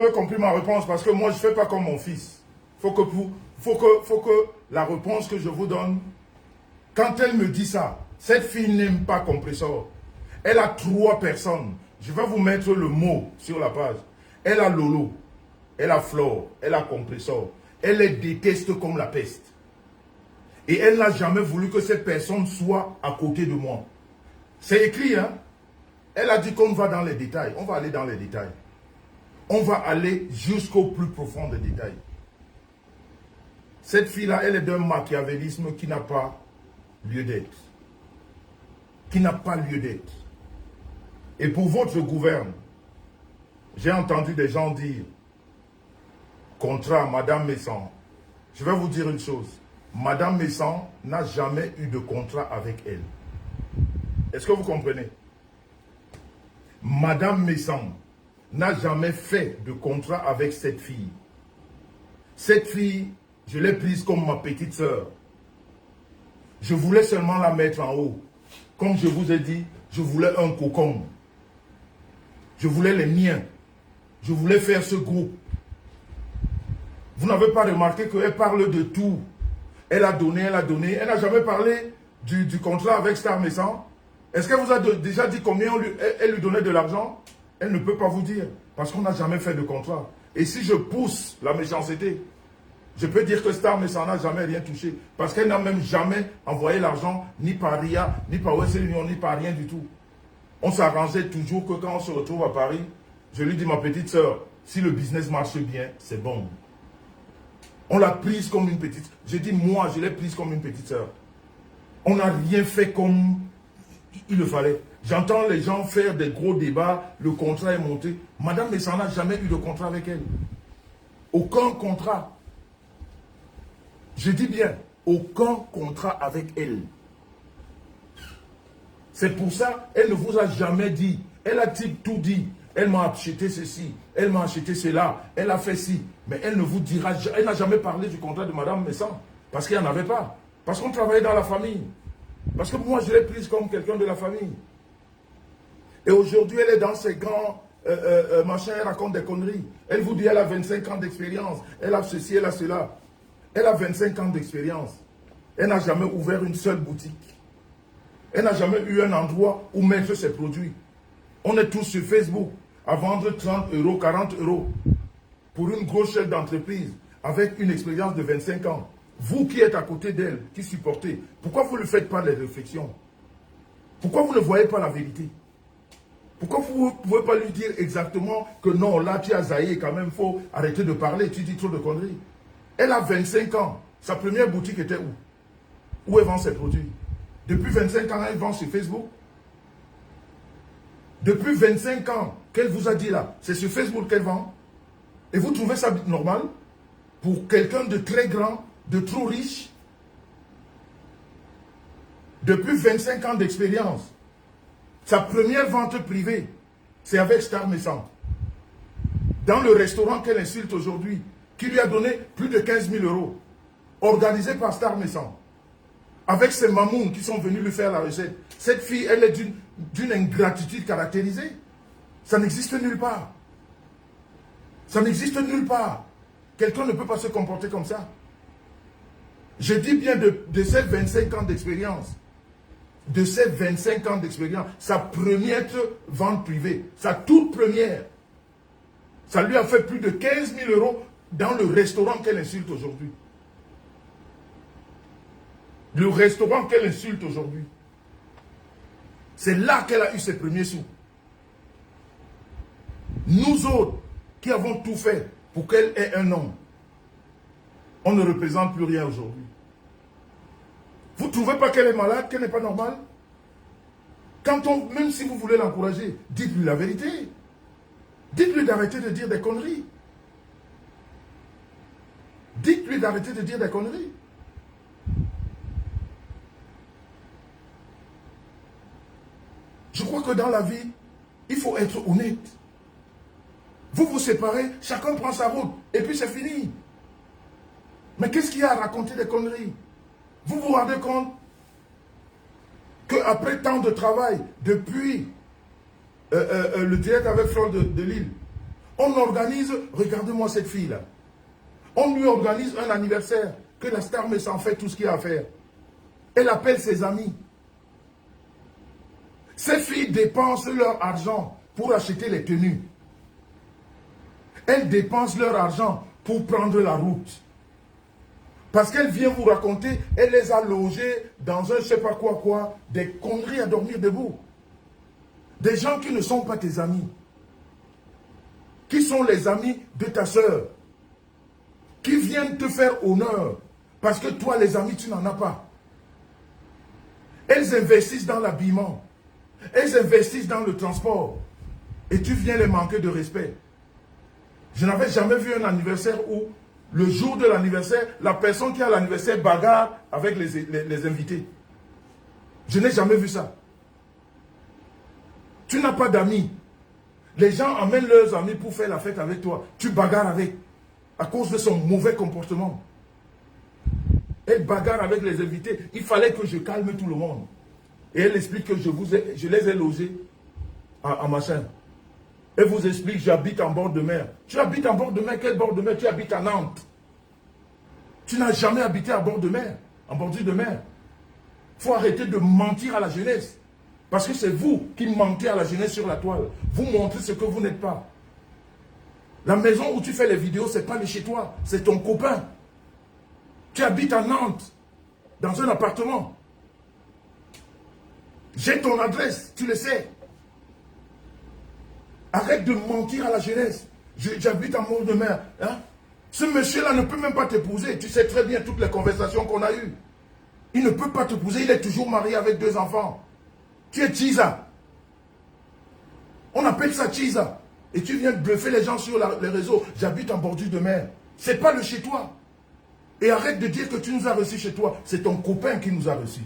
avez compris ma réponse parce que moi, je ne fais pas comme mon fils. Faut que la réponse que je vous donne, quand elle me dit ça, cette fille n'aime pas compresseur. Elle a 3 personnes. Je vais vous mettre le mot sur la page. Elle a Lolo, elle a Flore, elle a compresseur. Elle les déteste comme la peste. Et elle n'a jamais voulu que cette personne soit à côté de moi. C'est écrit, hein? Elle a dit qu'on va dans les détails. On va aller dans les détails. On va aller jusqu'au plus profond des détails. Cette fille-là, elle est d'un machiavélisme qui n'a pas lieu d'être. Qui n'a pas lieu d'être. Et pour votre gouverne, j'ai entendu des gens dire, contrat Madame Messan. Je vais vous dire une chose. Madame Messan n'a jamais eu de contrat avec elle. Est-ce que vous comprenez? Madame Messan n'a jamais fait de contrat avec cette fille. Cette fille, je l'ai prise comme ma petite sœur. Je voulais seulement la mettre en haut. Comme je vous ai dit, je voulais un cocon. Je voulais les miens. Je voulais faire ce groupe. Vous n'avez pas remarqué qu'elle parle de tout. Elle a donné, elle a donné. Elle n'a jamais parlé du contrat avec Star Messan. Est-ce qu'elle vous a déjà dit combien elle lui donnait de l'argent? Elle ne peut pas vous dire. Parce qu'on n'a jamais fait de contrat. Et si je pousse la méchanceté, je peux dire que Star Messan n'a jamais rien touché. Parce qu'elle n'a même jamais envoyé l'argent, ni par RIA, ni par Western Union, ni par rien du tout. On s'arrangeait toujours que quand on se retrouve à Paris, je lui dis, ma petite sœur, si le business marche bien, c'est bon. On l'a prise comme une petite... J'ai dit, moi, je l'ai prise comme une petite sœur. On n'a rien fait comme il le fallait. J'entends les gens faire des gros débats, le contrat est monté. Madame Messan n'a jamais eu de contrat avec elle. Aucun contrat. Je dis bien, aucun contrat avec elle. C'est pour ça, elle ne vous a jamais dit. Elle a tout dit. Elle m'a acheté ceci, elle m'a acheté cela, elle a fait ci. Mais elle ne vous dira, elle n'a jamais parlé du contrat de Madame Messan. Parce qu'il n'y en avait pas. Parce qu'on travaillait dans la famille. Parce que moi, je l'ai prise comme quelqu'un de la famille. Et aujourd'hui, elle est dans ses grands machins, elle raconte des conneries. Elle vous dit, elle a 25 ans d'expérience. Elle a ceci, elle a cela. Elle a 25 ans d'expérience. Elle n'a jamais ouvert une seule boutique. Elle n'a jamais eu un endroit où mettre ses produits. On est tous sur Facebook à vendre 30 euros, 40 euros pour une grosse chef d'entreprise avec une expérience de 25 ans. Vous qui êtes à côté d'elle, qui supportez, pourquoi vous ne faites pas les réflexions? Pourquoi vous ne voyez pas la vérité? Pourquoi vous ne pouvez pas lui dire exactement que non, là tu as zaïé quand même, il faut arrêter de parler, tu dis trop de conneries. Elle a 25 ans. Sa première boutique était où? Où elle vend ses produits? Depuis 25 ans, elle vend sur Facebook. Depuis 25 ans qu'elle vous a dit là, c'est sur Facebook qu'elle vend. Et vous trouvez ça normal? Pour quelqu'un de très grand, de trop riche? Depuis 25 ans d'expérience, sa première vente privée, c'est avec Star Messan. Dans le restaurant qu'elle insulte aujourd'hui, qui lui a donné plus de 15 000 euros, organisé par Star Messan. Avec ses mamouns qui sont venus lui faire la recette. Cette fille, elle est d'une ingratitude caractérisée. Ça n'existe nulle part. Ça n'existe nulle part. Quelqu'un ne peut pas se comporter comme ça. Je dis bien de ces 25 ans d'expérience. De ces 25 ans d'expérience. Sa première vente privée. Sa toute première. Ça lui a fait plus de 15 000 euros dans le restaurant qu'elle insulte aujourd'hui. Le restaurant qu'elle insulte aujourd'hui. C'est là qu'elle a eu ses premiers sous. Nous autres, qui avons tout fait pour qu'elle ait un nom, on ne représente plus rien aujourd'hui. Vous ne trouvez pas qu'elle est malade, qu'elle n'est pas normale? Même si vous voulez l'encourager, dites-lui la vérité. Dites-lui d'arrêter de dire des conneries. Dites-lui d'arrêter de dire des conneries. Je crois que dans la vie, il faut être honnête. Vous vous séparez, chacun prend sa route, et puis c'est fini. Mais qu'est-ce qu'il y a à raconter des conneries? Vous vous rendez compte qu'après tant de travail, depuis le direct avec Flore de Lille, On organise, regardez-moi cette fille-là. On lui organise un anniversaire, que la star me s'en fait tout ce qu'il y a à faire. Elle appelle ses amis. Ces filles dépensent leur argent pour acheter les tenues. Elles dépensent leur argent pour prendre la route. Parce qu'elle vient vous raconter, elle les a logés dans un je ne sais pas quoi, des conneries à dormir debout. Des gens qui ne sont pas tes amis. Qui sont les amis de ta sœur. Qui viennent te faire honneur. Parce que toi, les amis, tu n'en as pas. Elles investissent dans l'habillement. Elles investissent dans le transport. Et tu viens les manquer de respect. Je n'avais jamais vu un anniversaire où, le jour de l'anniversaire, la personne qui a l'anniversaire bagarre avec les invités. Je n'ai jamais vu ça. Tu n'as pas d'amis. Les gens amènent leurs amis pour faire la fête avec toi. Tu bagarres avec, à cause de son mauvais comportement. Elle bagarre avec les invités. Il fallait que je calme tout le monde. Et elle explique que je les ai logés à machin. Elle vous explique, j'habite en bord de mer. Tu habites en bord de mer, quel bord de mer? Tu habites à Nantes. Tu n'as jamais habité à bord de mer, en bordure de mer. Il faut arrêter de mentir à la jeunesse. Parce que c'est vous qui mentez à la jeunesse sur la toile. Vous montrez ce que vous n'êtes pas. La maison où tu fais les vidéos, ce n'est pas le chez toi, c'est ton copain. Tu habites à Nantes, dans un appartement. J'ai ton adresse, tu le sais. Arrête de mentir à la jeunesse. J'habite en bord de mer. Hein? Ce monsieur-là ne peut même pas t'épouser. Tu sais très bien toutes les conversations qu'on a eues. Il ne peut pas t'épouser, il est toujours marié avec 2 enfants. Tu es Chisa. On appelle ça Chisa. Et tu viens bluffer les gens sur les réseaux. J'habite en bordure de mer. Ce n'est pas le chez toi. Et arrête de dire que tu nous as reçus chez toi. C'est ton copain qui nous a reçus.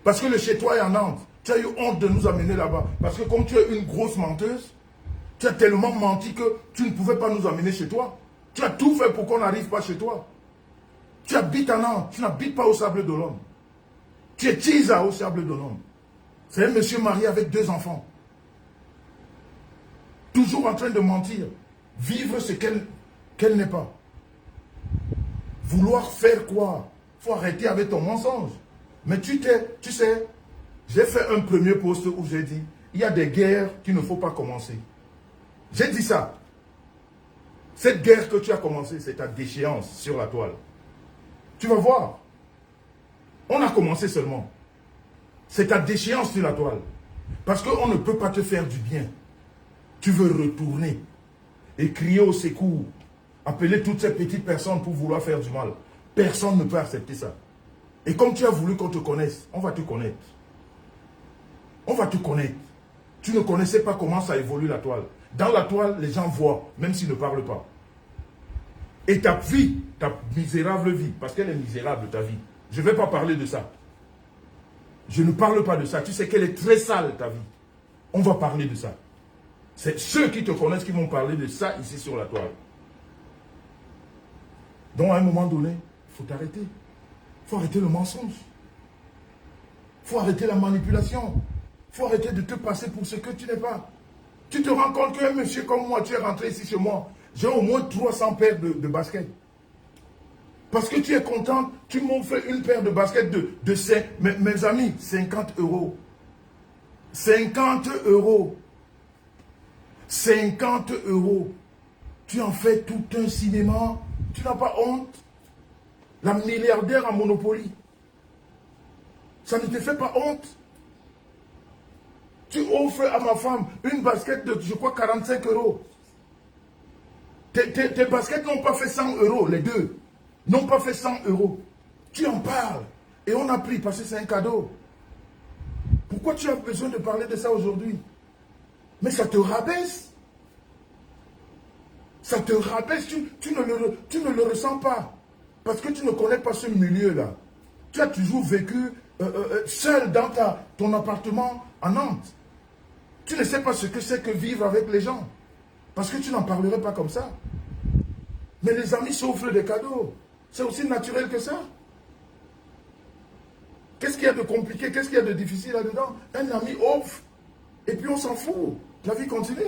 Parce que le chez toi est en Nantes. Tu as eu honte de nous amener là-bas. Parce que comme tu es une grosse menteuse, tu as tellement menti que tu ne pouvais pas nous amener chez toi. Tu as tout fait pour qu'on n'arrive pas chez toi. Tu habites à Nantes. Tu n'habites pas au Sable d'Olonne. Tu es Chisa au Sable d'Olonne. C'est un monsieur marié avec 2 enfants. Toujours en train de mentir. Vivre ce qu'elle n'est pas. Vouloir faire quoi? Il faut arrêter avec ton mensonge. Mais tu sais, j'ai fait un premier post où j'ai dit, il y a des guerres qu'il ne faut pas commencer. J'ai dit ça. Cette guerre que tu as commencée, c'est ta déchéance sur la toile. Tu vas voir. On a commencé seulement. C'est ta déchéance sur la toile. Parce qu'on ne peut pas te faire du bien. Tu veux retourner et crier au secours. Appeler toutes ces petites personnes pour vouloir faire du mal. Personne ne peut accepter ça. Et comme tu as voulu qu'on te connaisse, on va te connaître. On va te connaître. Tu ne connaissais pas comment ça évolue la toile. Dans la toile, les gens voient, même s'ils ne parlent pas. Et ta vie, ta misérable vie, parce qu'elle est misérable ta vie, je ne vais pas parler de ça. Je ne parle pas de ça. Tu sais qu'elle est très sale ta vie. On va parler de ça. C'est ceux qui te connaissent qui vont parler de ça ici sur la toile. Donc à un moment donné, il faut t'arrêter. Il faut arrêter le mensonge. Il faut arrêter la manipulation. Il faut arrêter de te passer pour ce que tu n'es pas. Tu te rends compte qu'un monsieur comme moi, tu es rentré ici chez moi, j'ai au moins 300 paires de baskets. Parce que tu es content, tu m'offres une paire de baskets de 5, mes amis, 50 €. 50 €. 50 €. Tu en fais tout un cinéma. Tu n'as pas honte. La milliardaire en Monopoly. Ça ne te fait pas honte. Tu offres à ma femme une basket de, je crois, 45 €. Tes baskets n'ont pas fait 100 €, les deux. N'ont pas fait 100 €. Tu en parles. Et on a pris parce que c'est un cadeau. Pourquoi tu as besoin de parler de ça aujourd'hui? Mais ça te rabaisse. Ça te rabaisse. Tu ne le ressens pas. Parce que tu ne connais pas ce milieu-là. Tu as toujours vécu seul dans ton appartement à Nantes. Tu ne sais pas ce que c'est que vivre avec les gens. Parce que tu n'en parlerais pas comme ça. Mais les amis s'offrent des cadeaux. C'est aussi naturel que ça. Qu'est-ce qu'il y a de compliqué? Qu'est-ce qu'il y a de difficile là-dedans? Un ami offre. Et puis on s'en fout. La vie continue.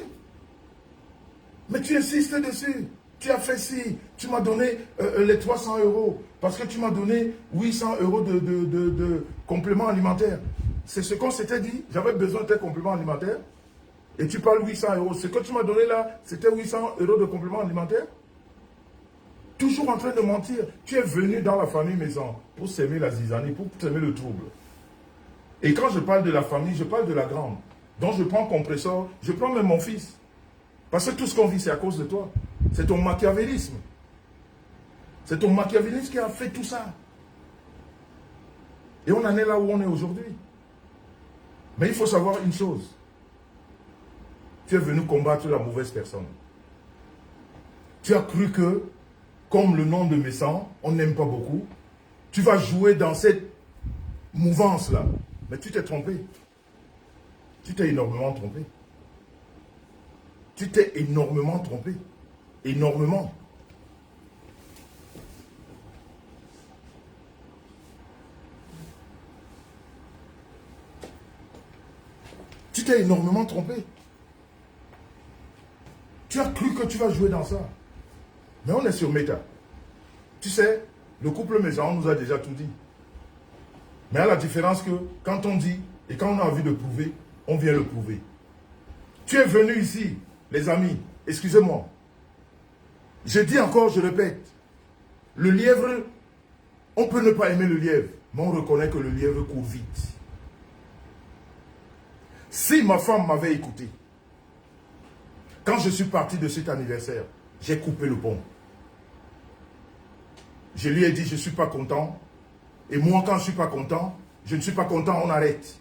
Mais tu insistes dessus. Tu as fait ci, tu m'as donné les 300 euros, parce que tu m'as donné 800 euros de compléments alimentaires. C'est ce qu'on s'était dit, j'avais besoin de tes compléments alimentaires, et tu parles 800 euros. Ce que tu m'as donné là, c'était 800 euros de compléments alimentaires. Toujours en train de mentir. Tu es venu dans la famille maison pour s'aimer la zizanie, pour s'aimer le trouble. Et quand je parle de la famille, je parle de la grande. Donc je prends compresseur, je prends même mon fils. Parce que tout ce qu'on vit, c'est à cause de toi. C'est ton machiavélisme. C'est ton machiavélisme qui a fait tout ça. Et on en est là où on est aujourd'hui. Mais il faut savoir une chose. Tu es venu combattre la mauvaise personne. Tu as cru que, comme le nom de Messan, on n'aime pas beaucoup, tu vas jouer dans cette mouvance-là. Mais tu t'es trompé. Tu t'es énormément trompé. Tu t'es énormément trompé. Énormément. Tu t'es énormément trompé. Tu as cru que tu vas jouer dans ça. Mais on est sur méta. Tu sais, le couple maison, on nous a déjà tout dit. Mais à la différence que quand on dit et quand on a envie de prouver, on vient le prouver. Tu es venu ici, les amis, excusez-moi. Je dis encore, je répète, le lièvre, on peut ne pas aimer le lièvre, mais on reconnaît que le lièvre court vite. Si ma femme m'avait écouté, quand je suis parti de cet anniversaire, j'ai coupé le pont. Je lui ai dit, je ne suis pas content. Et moi, quand je ne suis pas content, je ne suis pas content, on arrête.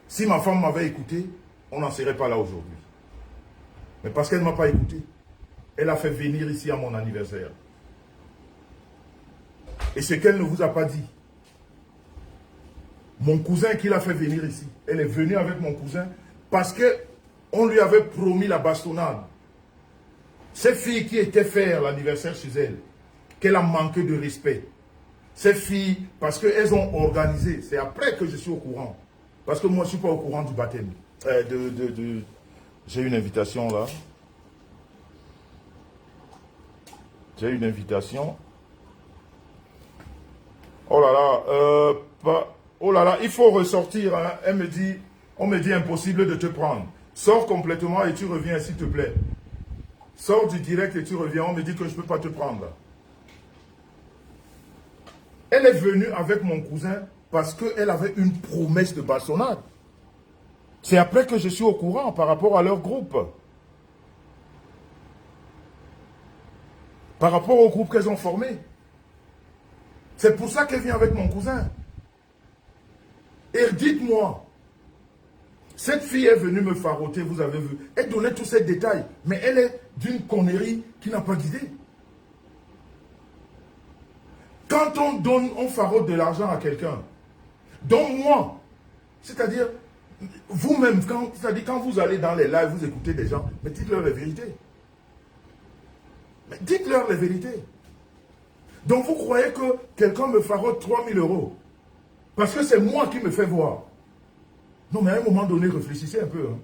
Si ma femme m'avait écouté, on n'en serait pas là aujourd'hui. Mais parce qu'elle ne m'a pas écouté, elle a fait venir ici à mon anniversaire. Et ce qu'elle ne vous a pas dit, mon cousin qui l'a fait venir ici, elle est venue avec mon cousin parce qu'on lui avait promis la bastonnade. Ces filles qui étaient faire l'anniversaire chez elle, qu'elle a manqué de respect. Ces filles, parce qu'elles ont organisé, c'est après que je suis au courant. Parce que moi, je ne suis pas au courant du baptême. J'ai une invitation là. J'ai une invitation. Oh là là, oh là là, il faut ressortir. Hein. On me dit impossible de te prendre. Sors complètement et tu reviens s'il te plaît. Sors du direct et tu reviens. On me dit que je ne peux pas te prendre. Elle est venue avec mon cousin parce qu'elle avait une promesse de bastonnade. C'est après que je suis au courant par rapport à leur groupe. Par rapport au groupe qu'elles ont formé. C'est pour ça qu'elle vient avec mon cousin. Et dites-moi, cette fille est venue me faroter, vous avez vu. Elle donnait tous ces détails, mais elle est d'une connerie qui n'a pas d'idée. Quand on donne, on farote de l'argent à quelqu'un, donc moi, c'est-à-dire, vous-même, quand vous allez dans les lives, vous écoutez des gens, mais dites-leur les vérités. Mais dites-leur les vérités. Donc vous croyez que quelqu'un me farote 3000 euros parce que c'est moi qui me fais voir. Non, mais à un moment donné, réfléchissez un peu. Hein.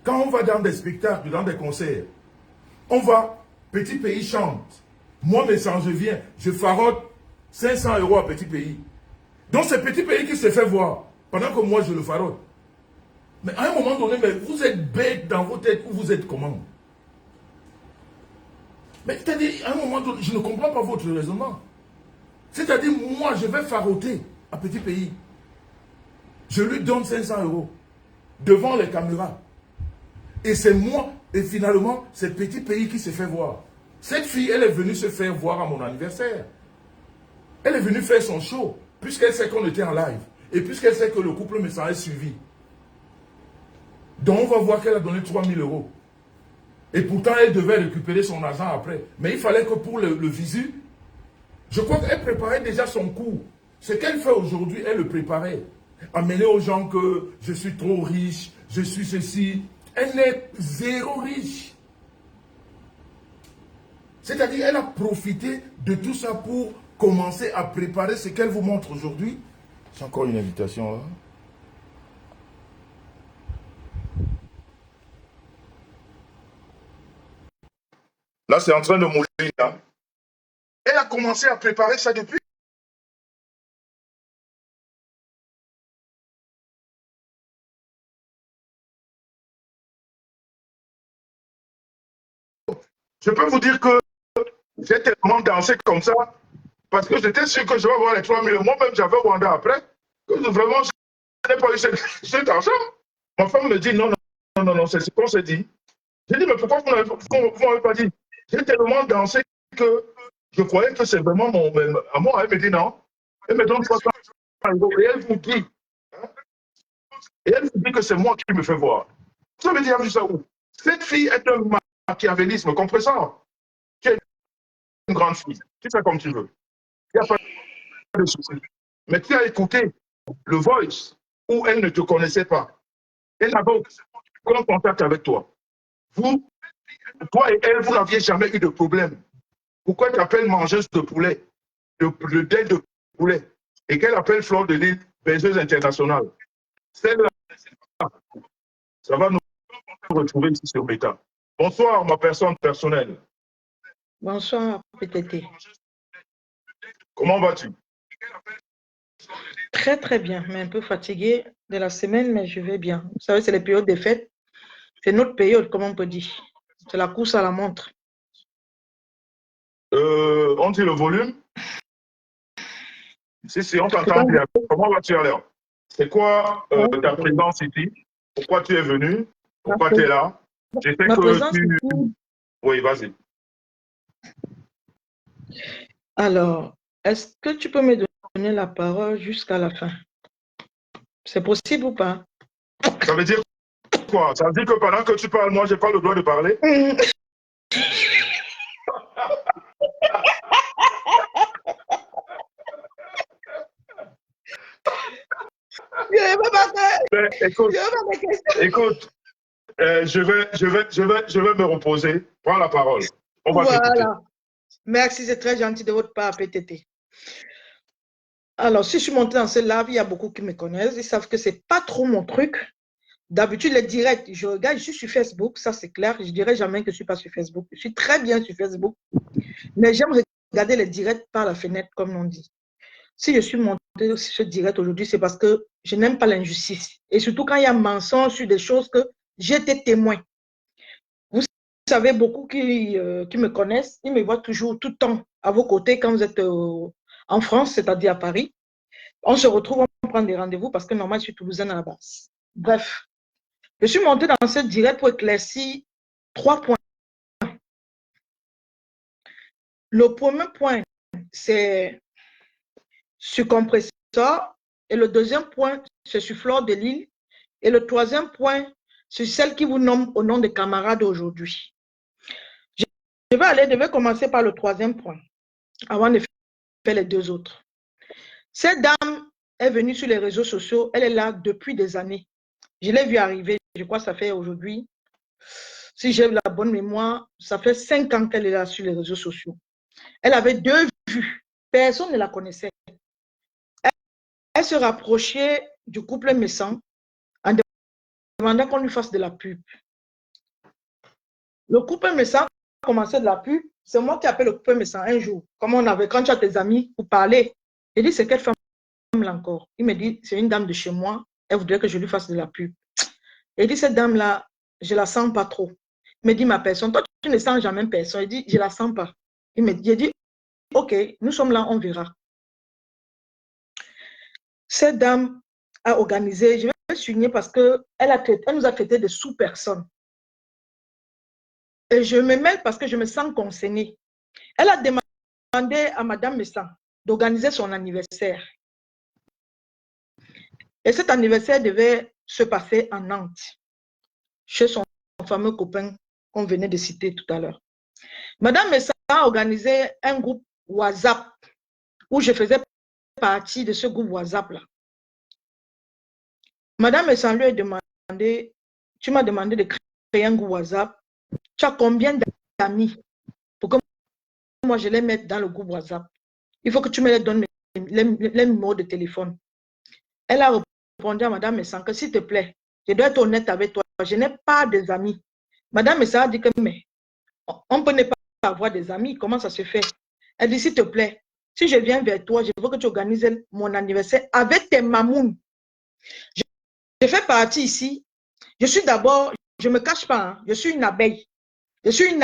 Quand on va dans des spectacles, dans des concerts, on va, Petit Pays chante. Moi, mais sans je viens, je farote 500 euros à Petit Pays. Donc c'est Petit Pays qui se fait voir, pendant que moi je le farote. Mais à un moment donné, mais vous êtes bête dans vos têtes ou vous êtes comment? Mais c'est-à-dire, à un moment donné, je ne comprends pas votre raisonnement. C'est-à-dire, moi, je vais faroter à Petit Pays. Je lui donne 500 euros devant les caméras. Et c'est moi, et finalement, c'est Petit Pays qui se fait voir. Cette fille, elle est venue se faire voir à mon anniversaire. Elle est venue faire son show, puisqu'elle sait qu'on était en live. Et puisqu'elle sait que le couple me s'en est suivi. Donc, on va voir qu'elle a donné 3000 euros. Et pourtant, elle devait récupérer son argent après. Mais il fallait que pour le visu, je crois qu'elle préparait déjà son coup. Ce qu'elle fait aujourd'hui, elle le préparait. Amener aux gens que je suis trop riche, je suis ceci. Elle n'est zéro riche. C'est-à-dire, elle a profité de tout ça pour commencer à préparer ce qu'elle vous montre aujourd'hui. C'est encore une invitation là. Là, c'est en train de mouler. Là. Elle a commencé à préparer ça depuis. Je peux vous dire que j'ai tellement dansé comme ça parce que j'étais sûr que je vais avoir les 3 000. Moi-même, j'avais Wanda après. Que vraiment, je n'ai pas eu cet argent. Ma femme me dit non, non, non, non, c'est ce qu'on s'est dit. J'ai dit, mais pourquoi vous m'avez pas dit? J'ai tellement dansé que je croyais que c'est vraiment mon amour. Elle me dit non. Elle me donne 300 euros et elle vous dit, hein, et elle vous dit que c'est moi qui me fais voir. Vous avez dit, vu ça où? Cette fille est un machiavélisme, comprenez ça? Tu es une grande fille, tu fais comme tu veux. Il n'y a pas de souci. Mais tu as écouté le voice où elle ne te connaissait pas. Elle n'avait aucun contact avec toi. Vous, toi et elle, vous n'aviez jamais eu de problème. Pourquoi tu appelles mangeuse de poulet, de dinde de poulet, et qu'elle appelle Fleur de Lille baiseuse internationale? Celle-là, ça va nous retrouver ici sur Beta. Bonsoir, ma personne personnelle. Bonsoir, PTT. Comment vas-tu? Très, très bien, mais un peu fatiguée de la semaine, mais je vais bien. Vous savez, c'est les périodes des fêtes. C'est notre période, comme on peut dire. C'est la course à la montre. On dit le volume? Si, on t'entend bien. Comment vas-tu alors? C'est quoi ta présence ici? Pourquoi tu es venu? Pourquoi tu es là? Je sais que tu... Oui, vas-y. Alors, est-ce que tu peux me donner la parole jusqu'à la fin? C'est possible ou pas? Ça veut dire quoi? Ça veut dire que pendant que tu parles, moi, je n'ai pas le droit de parler? Écoute, je vais me reposer. Prends la parole. On va voilà. Merci, c'est très gentil de votre part, PTT. Alors, si je suis montée dans ce live, il y a beaucoup qui me connaissent. Ils savent que ce n'est pas trop mon truc. D'habitude, les directs, je regarde, je suis sur Facebook, ça c'est clair. Je ne dirais jamais que je ne suis pas sur Facebook. Je suis très bien sur Facebook. Mais j'aime regarder les directs par la fenêtre, comme on dit. Si je suis montée sur ce direct aujourd'hui, c'est parce que je n'aime pas l'injustice. Et surtout quand il y a mensonge sur des choses que j'étais témoin. Vous savez, beaucoup qui me connaissent, ils me voient toujours tout le temps à vos côtés quand vous êtes en France, c'est-à-dire à Paris. On se retrouve, on prend des rendez-vous parce que normalement, je suis toulousaine à la base. Bref, je suis montée dans ce direct pour éclaircir 3 points. Le premier point, c'est sur compresseur. Et le deuxième point, c'est sur Fleur de Lille. Et le troisième point, c'est celle qui vous nomme au nom des camarades aujourd'hui. Je vais commencer par le troisième point, avant de faire les deux autres. Cette dame est venue sur les réseaux sociaux. Elle est là depuis des années. Je l'ai vue arriver. Je crois que ça fait aujourd'hui, si j'ai la bonne mémoire, ça fait 5 ans qu'elle est là sur les réseaux sociaux. Elle avait 2 vues. Personne ne la connaissait. Elle se rapprochait du couple Messan en demandant qu'on lui fasse de la pub. Le couple Messan a commencé de la pub. C'est moi qui appelle le couple Messan un jour. Comme on avait, quand tu as tes amis pour parler. Il dit, c'est quelle femme là encore? Il me dit, c'est une dame de chez moi. Elle voudrait que je lui fasse de la pub. Il dit, cette dame-là, je la sens pas trop. Il me dit, ma personne, toi, tu ne sens jamais personne. Il dit, je la sens pas. Il dit, ok, nous sommes là, on verra. Cette dame a organisé, je vais souligner parce qu'elle nous a traité de sous-personnes. Et je me mêle parce que je me sens concernée. Elle a demandé à Madame Messan d'organiser son anniversaire. Et cet anniversaire devait se passer en Nantes, chez son fameux copain qu'on venait de citer tout à l'heure. Madame Messan a organisé un groupe WhatsApp où je faisais partie de ce groupe WhatsApp-là. Madame Messan lui a demandé, tu m'as demandé de créer un groupe WhatsApp. Tu as combien d'amis pour que moi je les mette dans le groupe WhatsApp? Il faut que tu me donnes les numéros de téléphone. Elle a répondu à Madame Messan que s'il te plaît, je dois être honnête avec toi, je n'ai pas des amis. Madame Messan a dit que mais on peut ne avoir des amis. Comment ça se fait? Elle dit, s'il te plaît, si je viens vers toi, je veux que tu organises mon anniversaire avec tes mamounes. Je fais partie ici. Je suis d'abord, je ne me cache pas, hein, je suis une abeille. Je suis une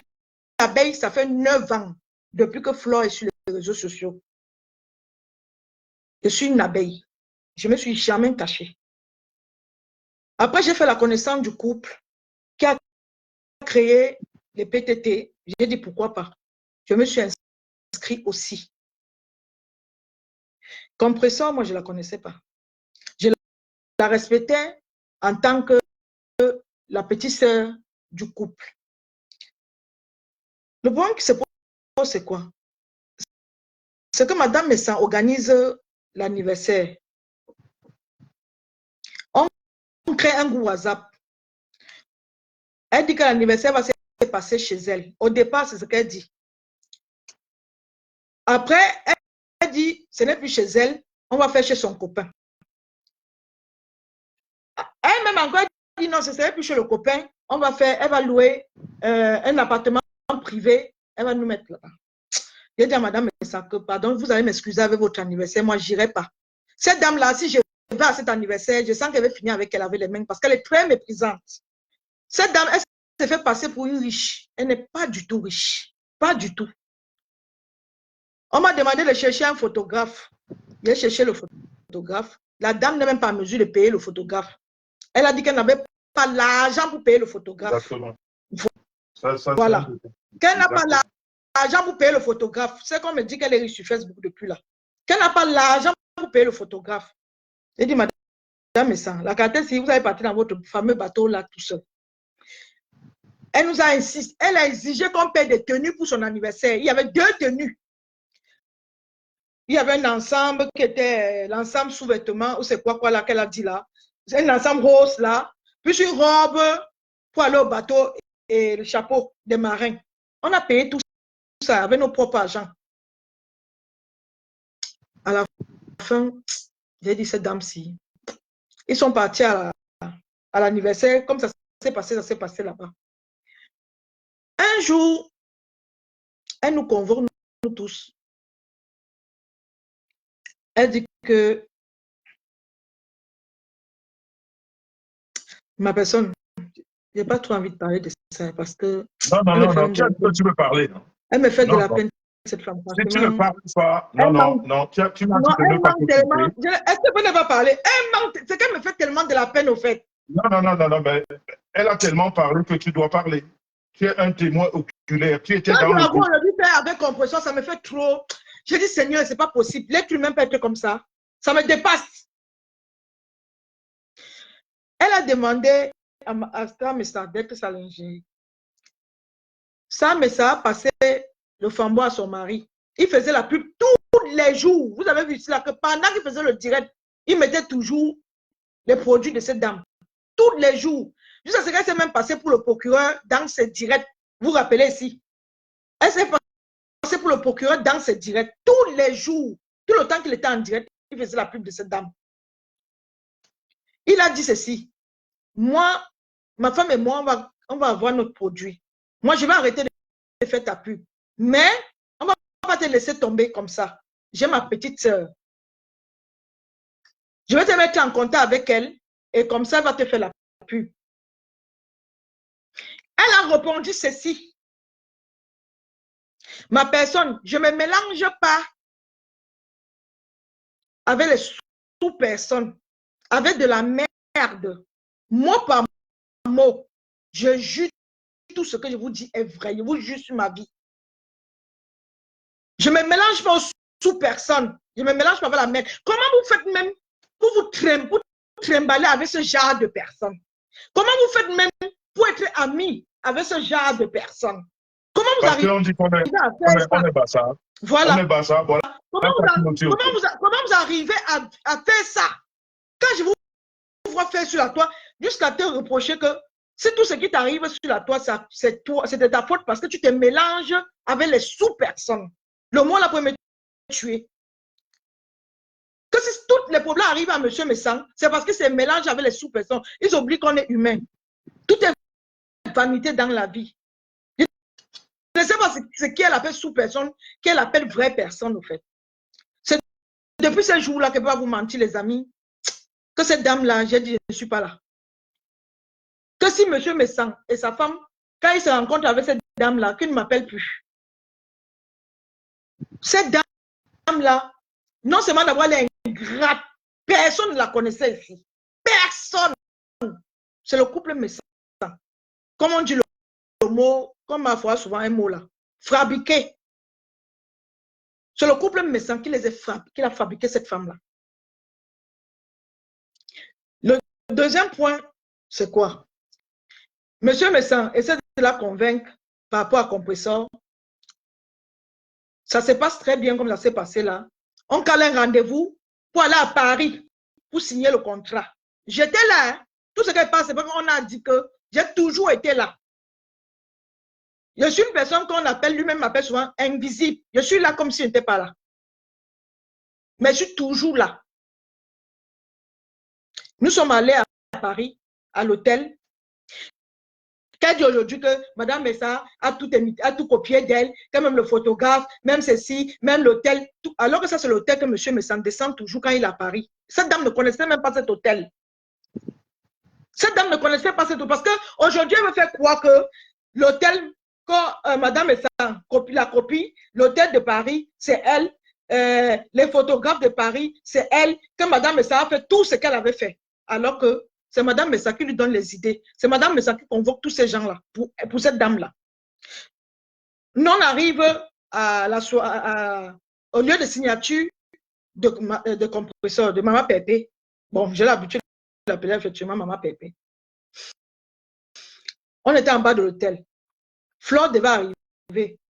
abeille, ça fait 9 ans depuis que Flore est sur les réseaux sociaux. Je suis une abeille. Je ne me suis jamais cachée. Après, j'ai fait la connaissance du couple qui a créé les PTT. J'ai dit pourquoi pas. Je me suis inscrite aussi. Compressor, moi, je ne la connaissais pas. Je la respectais en tant que la petite sœur du couple. Le problème qui se pose, c'est quoi? C'est que Madame Messan organise l'anniversaire. On crée un groupe WhatsApp. Elle dit que l'anniversaire va se passer chez elle. Au départ, c'est ce qu'elle dit. Après, elle dit, ce n'est plus chez elle, on va faire chez son copain. Elle-même encore dit, non, ce n'est plus chez le copain, on va faire, elle va louer un appartement privé, elle va nous mettre là-bas. J'ai dit à Madame Messan que, pardon, vous allez m'excuser avec votre anniversaire, moi, je n'irai pas. Cette dame-là, si je vais à cet anniversaire, je sens qu'elle va finir avec elle avec les mains parce qu'elle est très méprisante. Cette dame, elle s'est fait passer pour une riche. Elle n'est pas du tout riche. Pas du tout. On m'a demandé de chercher un photographe. J'ai cherché le photographe. La dame n'est même pas en mesure de payer le photographe. Elle a dit qu'elle n'avait pas l'argent pour payer le photographe. Exactement. Voilà. Qu'elle n'a pas l'argent pour payer le photographe. C'est qu'on me dit qu'elle est riche sur Facebook depuis là. Qu'elle n'a pas l'argent pour payer le photographe. J'ai dit, madame Messan, la carte, si vous allez partir dans votre fameux bateau là tout seul. Elle nous a insisté. Elle a exigé qu'on paie des tenues pour son anniversaire. Il y avait 2 tenues. Il y avait un ensemble qui était l'ensemble sous-vêtements, ou c'est quoi là qu'elle a dit là. C'est un ensemble rose là, puis une robe pour aller au bateau et le chapeau des marins. On a payé tout ça avec nos propres agents. À la fin, j'ai dit cette dame-ci. Ils sont partis à l'anniversaire, comme ça s'est passé là-bas. Un jour, elle nous convoque, nous tous. Elle dit que ma personne, je n'ai pas trop envie de parler de ça parce que... Non, tu veux parler. Non. Elle me fait de la peine, cette femme. Si tu ne parles pas, tu m'as dit de ne pas t'occuper. Est-ce que vous ne pas parler? C'est qu'elle me fait tellement de la peine au fait. Non, mais elle a tellement parlé que tu dois parler. Tu es un témoin oculaire. Tu étais dans le groupe. On a dû faire avec compression, ça me fait trop. J'ai dit, Seigneur, c'est pas possible. L'être humain peut être comme ça. Ça me dépasse. Elle a demandé à Sam Messa d'être sa lingère. Sam Messa a passé le flambeau à son mari. Il faisait la pub tous les jours. Vous avez vu cela, que pendant qu'il faisait le direct, il mettait toujours les produits de cette dame. Tous les jours. Jusqu'à ce qu'elle s'est même passée pour le procureur dans ses directs. Vous vous rappelez ici? Elle s'est passée pour le procureur dans ses directs. Tous les jours. Tout le temps qu'il était en direct, il faisait la pub de cette dame. Il a dit ceci. Moi, ma femme et moi, on va avoir notre produit. Moi, je vais arrêter de faire ta pub. Mais, on ne va pas te laisser tomber comme ça. J'ai ma petite sœur. Je vais te mettre en contact avec elle et comme ça, elle va te faire la pub. Elle a répondu ceci. Ma personne, je ne me mélange pas avec les sous-personnes, avec de la merde. Mot par mot, je jure tout ce que je vous dis est vrai. Je vous jure sur ma vie. Je ne me mélange pas aux sous-personnes. Je ne me mélange pas avec la merde. Comment vous faites même pour vous trimballer avec ce genre de personnes? Comment vous faites même pour être ami avec ce genre de personnes? Comment vous arrivez à faire ça? On est bassa. Voilà. On est bassa, voilà. Comment vous arrivez à faire ça? Quand je vous vois faire sur la toile, jusqu'à te reprocher que c'est tout ce qui t'arrive sur la toile, c'est de ta faute parce que tu te mélanges avec les sous-personnes. Le mot là pour me tuer. Que si tous les problèmes arrivent à M. Messan, c'est parce que c'est mélange avec les sous-personnes. Ils oublient qu'on est humain. Tout est vanité dans la vie. Je ne sais pas pas ce qu'elle appelle sous-personne, qu'elle appelle vraie personne, au fait. C'est depuis ce jour-là que je ne peux pas vous mentir, les amis, que cette dame-là, j'ai dit, je ne suis pas là. Que si monsieur Messan et sa femme, quand ils se rencontrent avec cette dame-là, qu'ils ne m'appellent plus. Cette dame-là, non seulement d'avoir l'air ingrate, personne ne la connaissait ici. Personne. C'est le couple Messan. Comme on dit le mot, comme ma foi souvent un mot là, fabriqué. C'est le couple Messan qui a fabriqué cette femme-là. Le deuxième point, c'est quoi? Monsieur Messan essaie de la convaincre par rapport à Compressor. Ça se passe très bien comme ça s'est passé là. On cale un rendez-vous pour aller à Paris pour signer le contrat. J'étais là. Hein. Tout ce qui passe, c'est parce qu'on a dit que j'ai toujours été là. Je suis une personne qu'on appelle, lui-même m'appelle souvent invisible. Je suis là comme si je n'étais pas là. Mais je suis toujours là. Nous sommes allés à Paris, à l'hôtel. Qu'elle dit aujourd'hui que Madame Messa a tout copié d'elle, que même le photographe, même ceci, même l'hôtel, alors que ça c'est l'hôtel que Monsieur Messa descend toujours quand il est à Paris. Cette dame ne connaissait même pas cet hôtel. Cette dame ne connaissait pas cet hôtel parce qu'aujourd'hui elle me fait croire que l'hôtel, quand Madame Messa la copie, l'hôtel de Paris, c'est elle, les photographes de Paris, c'est elle, que Madame Messa a fait tout ce qu'elle avait fait. Alors que c'est Madame Messa qui lui donne les idées. C'est Madame Messa qui convoque tous ces gens-là pour cette dame-là. Nous, on arrive au lieu de signature de Compressor, de Maman Pépé. Bon, j'ai l'habitude de l'appeler effectivement Maman Pépé. On était en bas de l'hôtel. Flore devait arriver.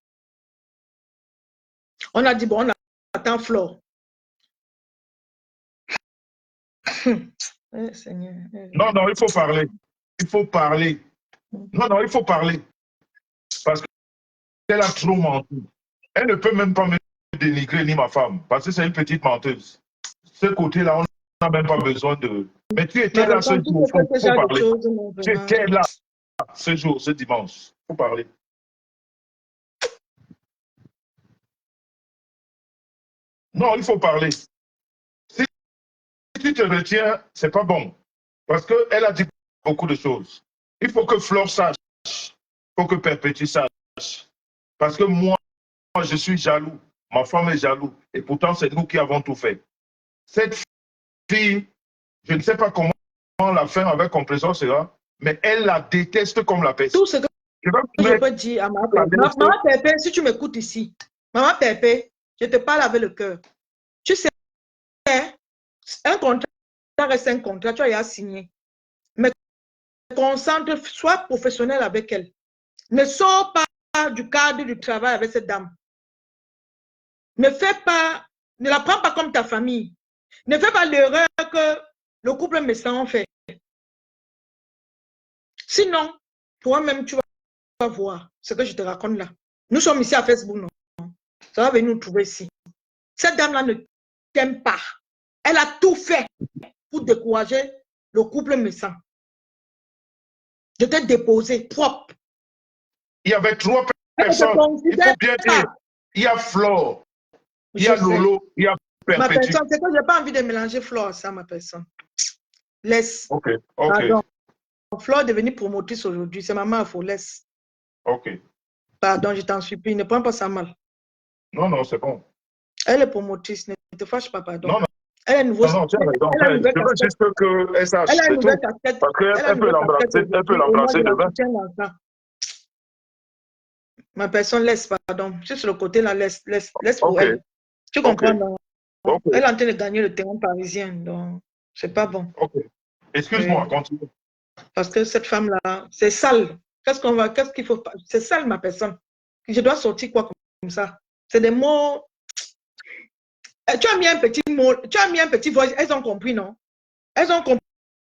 On a dit, bon, on attend Flore. Seigneur. Non, il faut parler. Il faut parler. Non, il faut parler. Parce qu'elle a trop menti. Elle ne peut même pas me dénigrer ni ma femme. Parce que c'est une petite menteuse. Ce côté-là, on n'a même pas besoin de... Mais tu étais là ce jour. Il faut parler. Tu étais là ce jour, ce dimanche. Il faut parler. Non, il faut parler. Si tu te retiens, c'est pas bon. Parce qu'elle a dit beaucoup de choses. Il faut que Flore sache. Il faut que Perpétue sache. Parce que moi, je suis jaloux. Ma femme est jaloux. Et pourtant, c'est nous qui avons tout fait. Cette fille, je ne sais pas comment la fin avec Compressor sera, mais elle la déteste comme la peste. Tout ce que je peux dire à Maman Pépé, si tu m'écoutes ici, Maman Pépé, je te parle avec le cœur. Tu sais, un contrat reste un contrat, tu as signé. Mais concentre, sois professionnel avec elle. Ne sors pas du cadre du travail avec cette dame. Ne la prends pas comme ta famille. Ne fais pas l'erreur que le couple Messan fait. Sinon, toi-même, tu vas voir ce que je te raconte là. Nous sommes ici à Facebook, non? Ça va venir nous trouver ici. Cette dame-là ne t'aime pas. Elle a tout fait pour décourager le couple Messan. Je t'ai déposé propre. Il y avait 3 personnes. Il faut bien dire. Il y a Flore, il y a Lolo, il y a Perpétue. Ma personne, c'est que je n'ai pas envie de mélanger Flore à ça, ma personne. Laisse. Ok. Pardon. Flore est devenue promotrice aujourd'hui. C'est maman, il faut laisse. Ok. Pardon, je t'en supplie. Ne prends pas ça mal. Non, c'est bon. Elle est promotrice. Ne te fâche pas, pardon. Non. Elle est nouveau. Non, tiens, je veux juste qu'elle sache. Elle a une nouvelle casquette. Parce qu'elle peut l'embrasser demain. Ma personne laisse, pardon. Juste sur le côté là, laisse pour elle. Tu comprends? Donc, elle est en train de gagner le terrain parisien, donc c'est pas bon. Ok. Excuse-moi, continue. Parce que cette femme-là, c'est sale. Qu'est-ce qu'il faut? C'est sale, ma personne. Je dois sortir quoi comme ça? C'est des mots. Tu as mis un petit mot, tu as mis un petit voice. Elles ont compris, non? Elles ont compris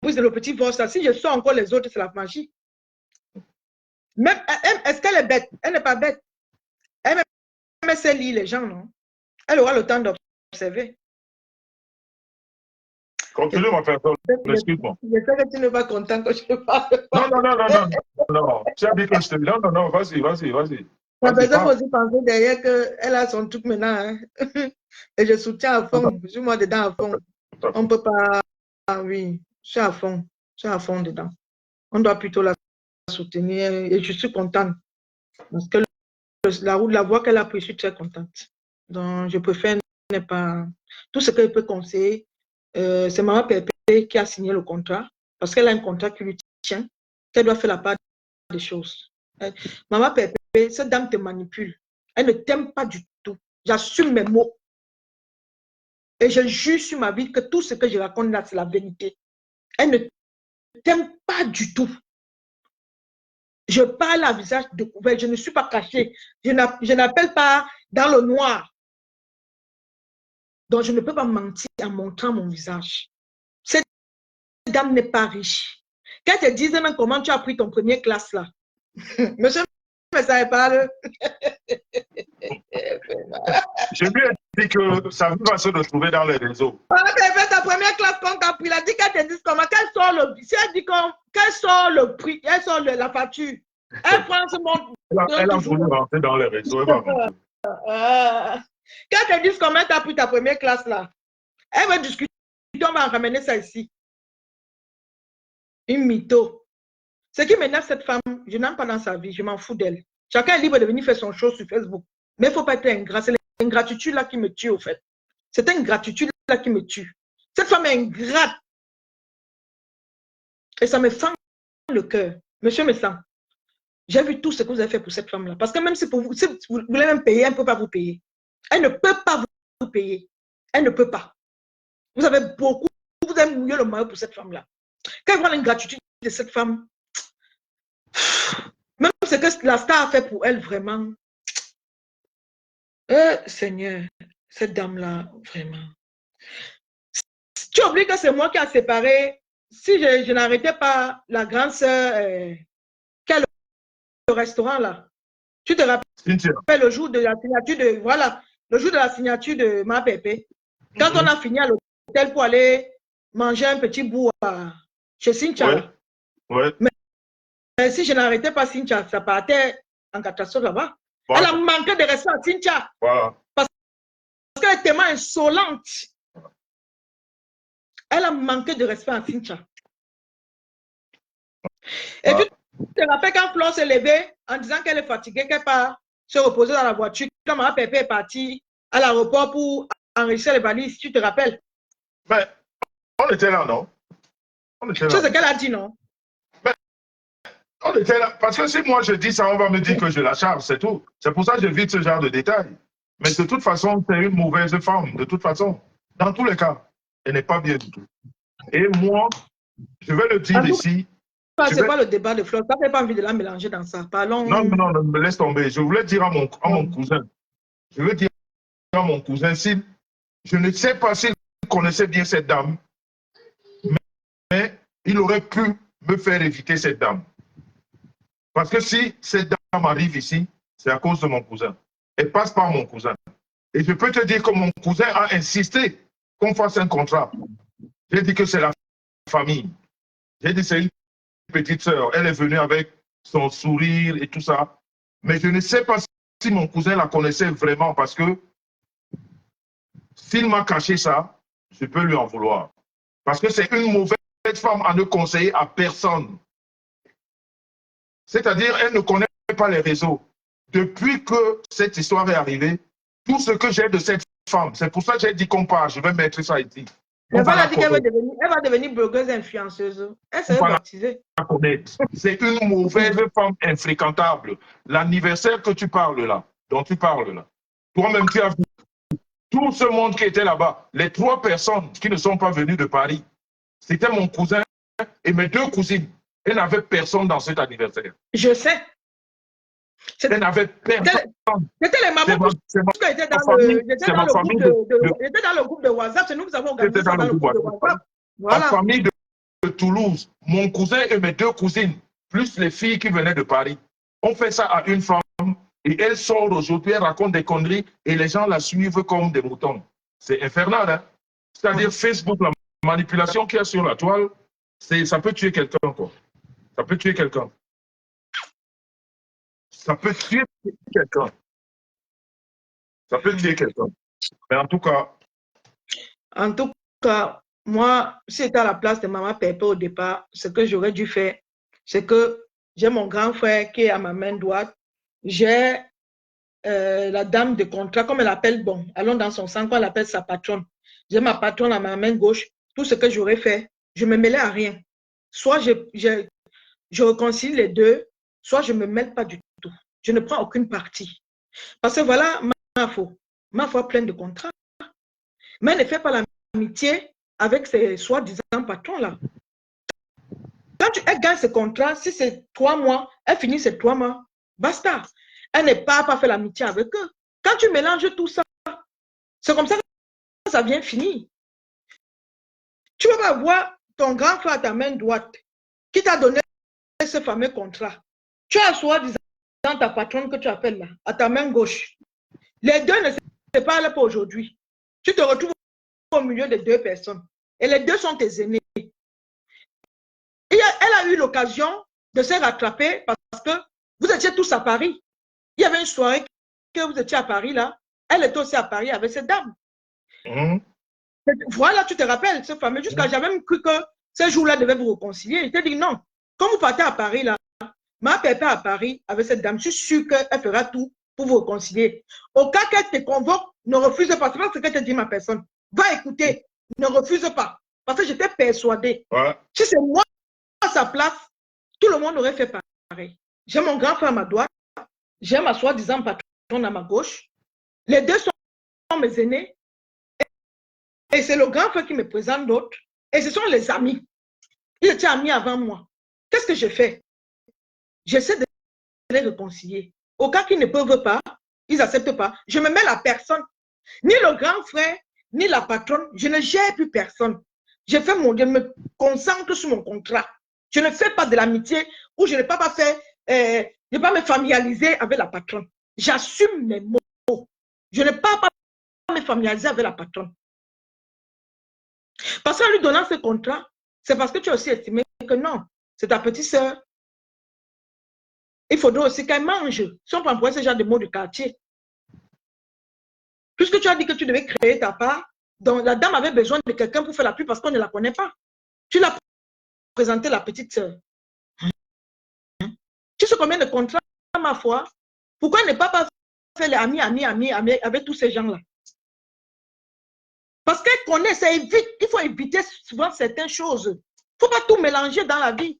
le petit voice là. Si je sors encore les autres, c'est la magie. Même, est-ce qu'elle est bête? Elle n'est pas bête. Elle sait lire les gens, non? Elle aura le temps d'observer. Continue, ma personne. Excuse-moi. Je sais que tu n'es pas content que je parle. Non. Tu as dit que je te... Non, vas-y. La Vas-y, personne peut parle. aussi penser derrière qu'elle a son truc maintenant. Hein. Et je soutiens à fond. Je suis moi dedans à fond. Tout à On fait. ne peut pas. Ah oui, je suis à fond. Je suis à fond dedans. On doit plutôt la soutenir. Et je suis contente. Parce que la voie qu'elle a prise, je suis très contente. Donc, je préfère ne pas. Tout ce qu'elle peut conseiller, c'est Maman Pépé qui a signé le contrat. Parce qu'elle a un contrat qui lui tient. Qu'elle doit faire la part des choses. Maman Pépé, cette dame te manipule. Elle ne t'aime pas du tout. J'assume mes mots. Et je jure sur ma vie que tout ce que je raconte là, c'est la vérité. Elle ne t'aime pas du tout. Je parle à visage découvert. Je ne suis pas cachée. Je n'appelle pas dans le noir. Donc, je ne peux pas mentir en montrant mon visage. Cette dame n'est pas riche. Quand elle te disait même comment tu as pris ton premier classe là. Monsieur, mais ça ne parle. Je lui ai dit que ça va se retrouver dans les réseaux. Voilà, elle fait ta première classe qu'on t'a pris. Elle a dit qu'elle te dise comment. Quel sort le si elle dit quel sort le prix, elle sort la facture. Elle prend ce monde. Elle a voulu rentrer dans les réseaux. Elle va rentrer. Quand elle te dit comment tu as pris ta première classe là, elle va discuter. On va ramener ça ici. Une mytho. Ce qui m'énerve cette femme, je n'aime pas dans sa vie, je m'en fous d'elle. Chacun est libre de venir faire son show sur Facebook. Mais il ne faut pas être ingrat. C'est l'ingratitude là qui me tue au fait. C'est ingratitude là qui me tue. Cette femme est ingrate. Et ça me fend le cœur. Monsieur Messan, j'ai vu tout ce que vous avez fait pour cette femme-là. Parce que même si, si vous voulez même payer, elle ne peut pas vous payer. Elle ne peut pas vous payer. Elle ne peut pas. Vous avez beaucoup, vous avez mouillé le maillot pour cette femme-là. Quand vous voyez l'ingratitude de cette femme, même ce que la star a fait pour elle, vraiment. Seigneur, cette dame-là, vraiment. Tu oublies que c'est moi qui ai séparé. Si je n'arrêtais pas la grande sœur qui a le restaurant là. Tu te rappelles le jour de la signature de. Voilà, le jour de la signature de ma pépé. Quand on a fini à l'hôtel pour aller manger un petit bout chez Cynthia. Ouais. Mais si je n'arrêtais pas Cynthia, ça partait en catastrophe là-bas. Voilà. Elle a manqué de respect à Cynthia. Voilà. Parce qu'elle est tellement insolente. Elle a manqué de respect à Cynthia. Et tu te rappelles quand Flore s'est levée en disant qu'elle est fatiguée, qu'elle part se reposer dans la voiture, quand ma pépé est partie à l'aéroport pour enregistrer les valises, tu te rappelles? Mais on était là, non? On était là. C'est ce qu'elle a dit, non? Mais on était là. Parce que si moi je dis ça, on va me dire que je la charge, c'est tout. C'est pour ça que j'évite ce genre de détails. Mais de toute façon, c'est une mauvaise femme. De toute façon, dans tous les cas, elle n'est pas bien du tout. Et moi, je vais le dire ici. C'est pas le débat de Flore. Tu n'as pas envie de la mélanger dans ça. Parlons. Non, me laisse tomber. Je voulais dire à mon cousin. Je veux dire à mon cousin, je ne sais pas s'il connaissait bien cette dame, mais il aurait pu me faire éviter cette dame. Parce que si cette dame arrive ici, c'est à cause de mon cousin. Elle passe par mon cousin. Et je peux te dire que mon cousin a insisté qu'on fasse un contrat. J'ai dit que c'est la famille. J'ai dit c'est une petite sœur. Elle est venue avec son sourire et tout ça. Mais je ne sais pas si mon cousin la connaissait vraiment parce que s'il m'a caché ça, je peux lui en vouloir. Parce que c'est une mauvaise femme à ne conseiller à personne. C'est-à-dire, elle ne connaît pas les réseaux. Depuis que cette histoire est arrivée, tout ce que j'ai de cette femme, c'est pour ça que j'ai dit qu'on parle, je vais mettre ça ici. Elle va dire qu'elle va devenir blogueuse influenceuse. Elle s'est baptisée. C'est une mauvaise femme infréquentable. L'anniversaire que tu parles là, dont tu parles là, toi-même tu as vu tout ce monde qui était là-bas, les 3 personnes qui ne sont pas venues de Paris, c'était mon cousin et mes 2 cousines. Elle n'avait personne dans cet anniversaire. Je sais. Elle n'avait personne. C'était les mamans qui étaient dans le groupe de WhatsApp. C'est nous qui avons organisé ça dans le groupe de WhatsApp. Voilà. La famille de Toulouse, mon cousin et mes 2 cousines, plus les filles qui venaient de Paris, ont fait ça à une femme et elle sort aujourd'hui, elle raconte des conneries et les gens la suivent comme des moutons. C'est infernal, hein? C'est-à-dire Facebook, la manipulation qu'il y a sur la toile, ça peut tuer quelqu'un, quoi. Ça peut tuer quelqu'un. Ça peut tuer quelqu'un. Ça peut tuer quelqu'un. Mais en tout cas, moi, si c'était à la place de Maman Pépé au départ, ce que j'aurais dû faire, c'est que j'ai mon grand frère qui est à ma main droite. J'ai la dame de contrat, comme elle appelle, bon, allons dans son sang, elle appelle sa patronne. J'ai ma patronne à ma main gauche. Tout ce que j'aurais fait, je me mêlais à rien. Soit je réconcilie les deux, soit je ne me mêle pas du tout. Je ne prends aucune partie. Parce que voilà ma foi pleine de contrats. Mais elle ne fait pas l'amitié avec ses soi-disant patrons-là. Quand elle gagne ce contrat, si c'est 3 mois, elle finit ces 3 mois. Basta. Elle n'est pas fait l'amitié avec eux. Quand tu mélanges tout ça, c'est comme ça que ça vient finir. Tu vas voir ton grand frère à ta main droite qui t'a donné ce fameux contrat. Tu as soi-disant ta patronne que tu appelles là, à ta main gauche. Les deux ne se parlent pas aujourd'hui. Tu te retrouves au milieu de 2 personnes. Et les deux sont tes aînés. Elle a eu l'occasion de se rattraper parce que vous étiez tous à Paris. Il y avait une soirée que vous étiez à Paris là. Elle était aussi à Paris avec cette dame. Voilà, tu te rappelles, ce fameux. Jusqu'à j'avais même cru que ce jour-là devait vous réconcilier. Je t'ai dit non. Quand vous partez à Paris là, ma pépé à Paris avec cette dame, je suis sûre qu'elle fera tout pour vous réconcilier. Au cas qu'elle te convoque, ne refuse pas. C'est pas ce qu'elle te dit, ma personne. Va écouter, ne refuse pas. Parce que j'étais persuadée. Ouais. Si c'est moi à sa place, tout le monde aurait fait pareil. J'ai mon grand frère à ma droite, j'ai ma soi-disant patronne à ma gauche. Les deux sont mes aînés. Et c'est le grand frère qui me présente d'autres. Et ce sont les amis. Ils étaient amis avant moi. Qu'est-ce que je fais? J'essaie de les réconcilier. Au cas qu'ils ne peuvent pas, ils n'acceptent pas. Je me mets à personne. Ni le grand frère, ni la patronne. Je ne gère plus personne. Je me concentre sur mon contrat. Je ne fais pas de l'amitié ou je ne peux pas faire, je ne peux pas me familiariser avec la patronne. J'assume mes mots. Je ne peux pas me familiariser avec la patronne. Parce qu'en lui donnant ce contrat, c'est parce que tu as aussi estimé que non, c'est ta petite sœur. Il faudrait aussi qu'elle mange. Si on peut employer ce genre de mots du quartier. Puisque tu as dit que tu devais créer ta part, donc la dame avait besoin de quelqu'un pour faire la pluie parce qu'on ne la connaît pas. Tu l'as présenté la petite sœur. Tu sais combien de contrats, ma foi? Pourquoi ne pas faire les amis avec tous ces gens-là? Parce qu'elle connaît, ça évite. Il faut éviter souvent certaines choses. Il ne faut pas tout mélanger dans la vie.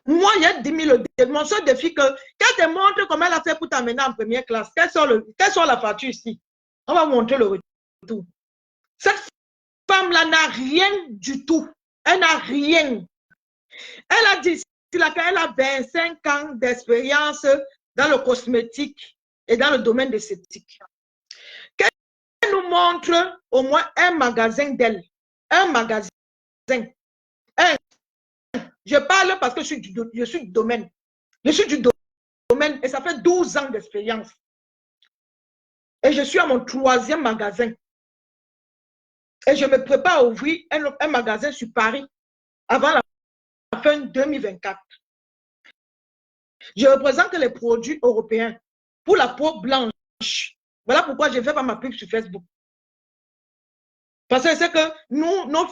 Moi, il y a 10 000 mon seul défi que quand elle te montre comment elle a fait pour t'amener en première classe, quelle soit la facture ici? On va montrer le retour. Cette femme-là n'a rien du tout. Elle n'a rien. Elle a dit qu'elle a 25 ans d'expérience dans le cosmétique et dans le domaine de l'esthétique. Qu'elle nous montre au moins un magasin d'elle. Un magasin. Je parle parce que je suis du domaine. Je suis du domaine et ça fait 12 ans d'expérience. Et je suis à mon 3e magasin. Et je me prépare à ouvrir un magasin sur Paris avant la fin 2024. Je représente les produits européens pour la peau blanche. Voilà pourquoi je ne fais pas ma pub sur Facebook. Parce que c'est que nos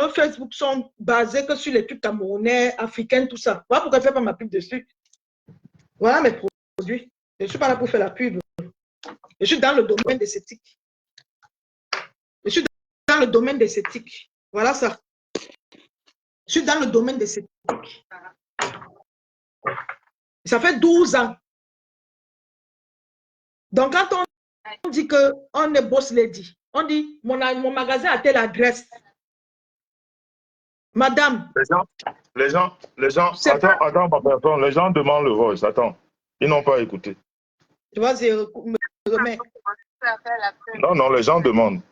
Facebook sont basés que sur les trucs camerounais, africains, tout ça. Voilà pourquoi je ne fais pas ma pub dessus. Voilà mes produits. Je ne suis pas là pour faire la pub. Je suis dans le domaine de l'esthétique. Je suis dans le domaine de l'esthétique. Voilà ça. Je suis dans le domaine de l'esthétique. Ça fait 12 ans. Donc, quand on dit qu'on est boss lady, on dit mon magasin a telle adresse. Madame. Les gens, attends, ma personne, les gens demandent le voice, attends. Ils n'ont pas écouté. Tu vois, je me remets. Non, les gens demandent.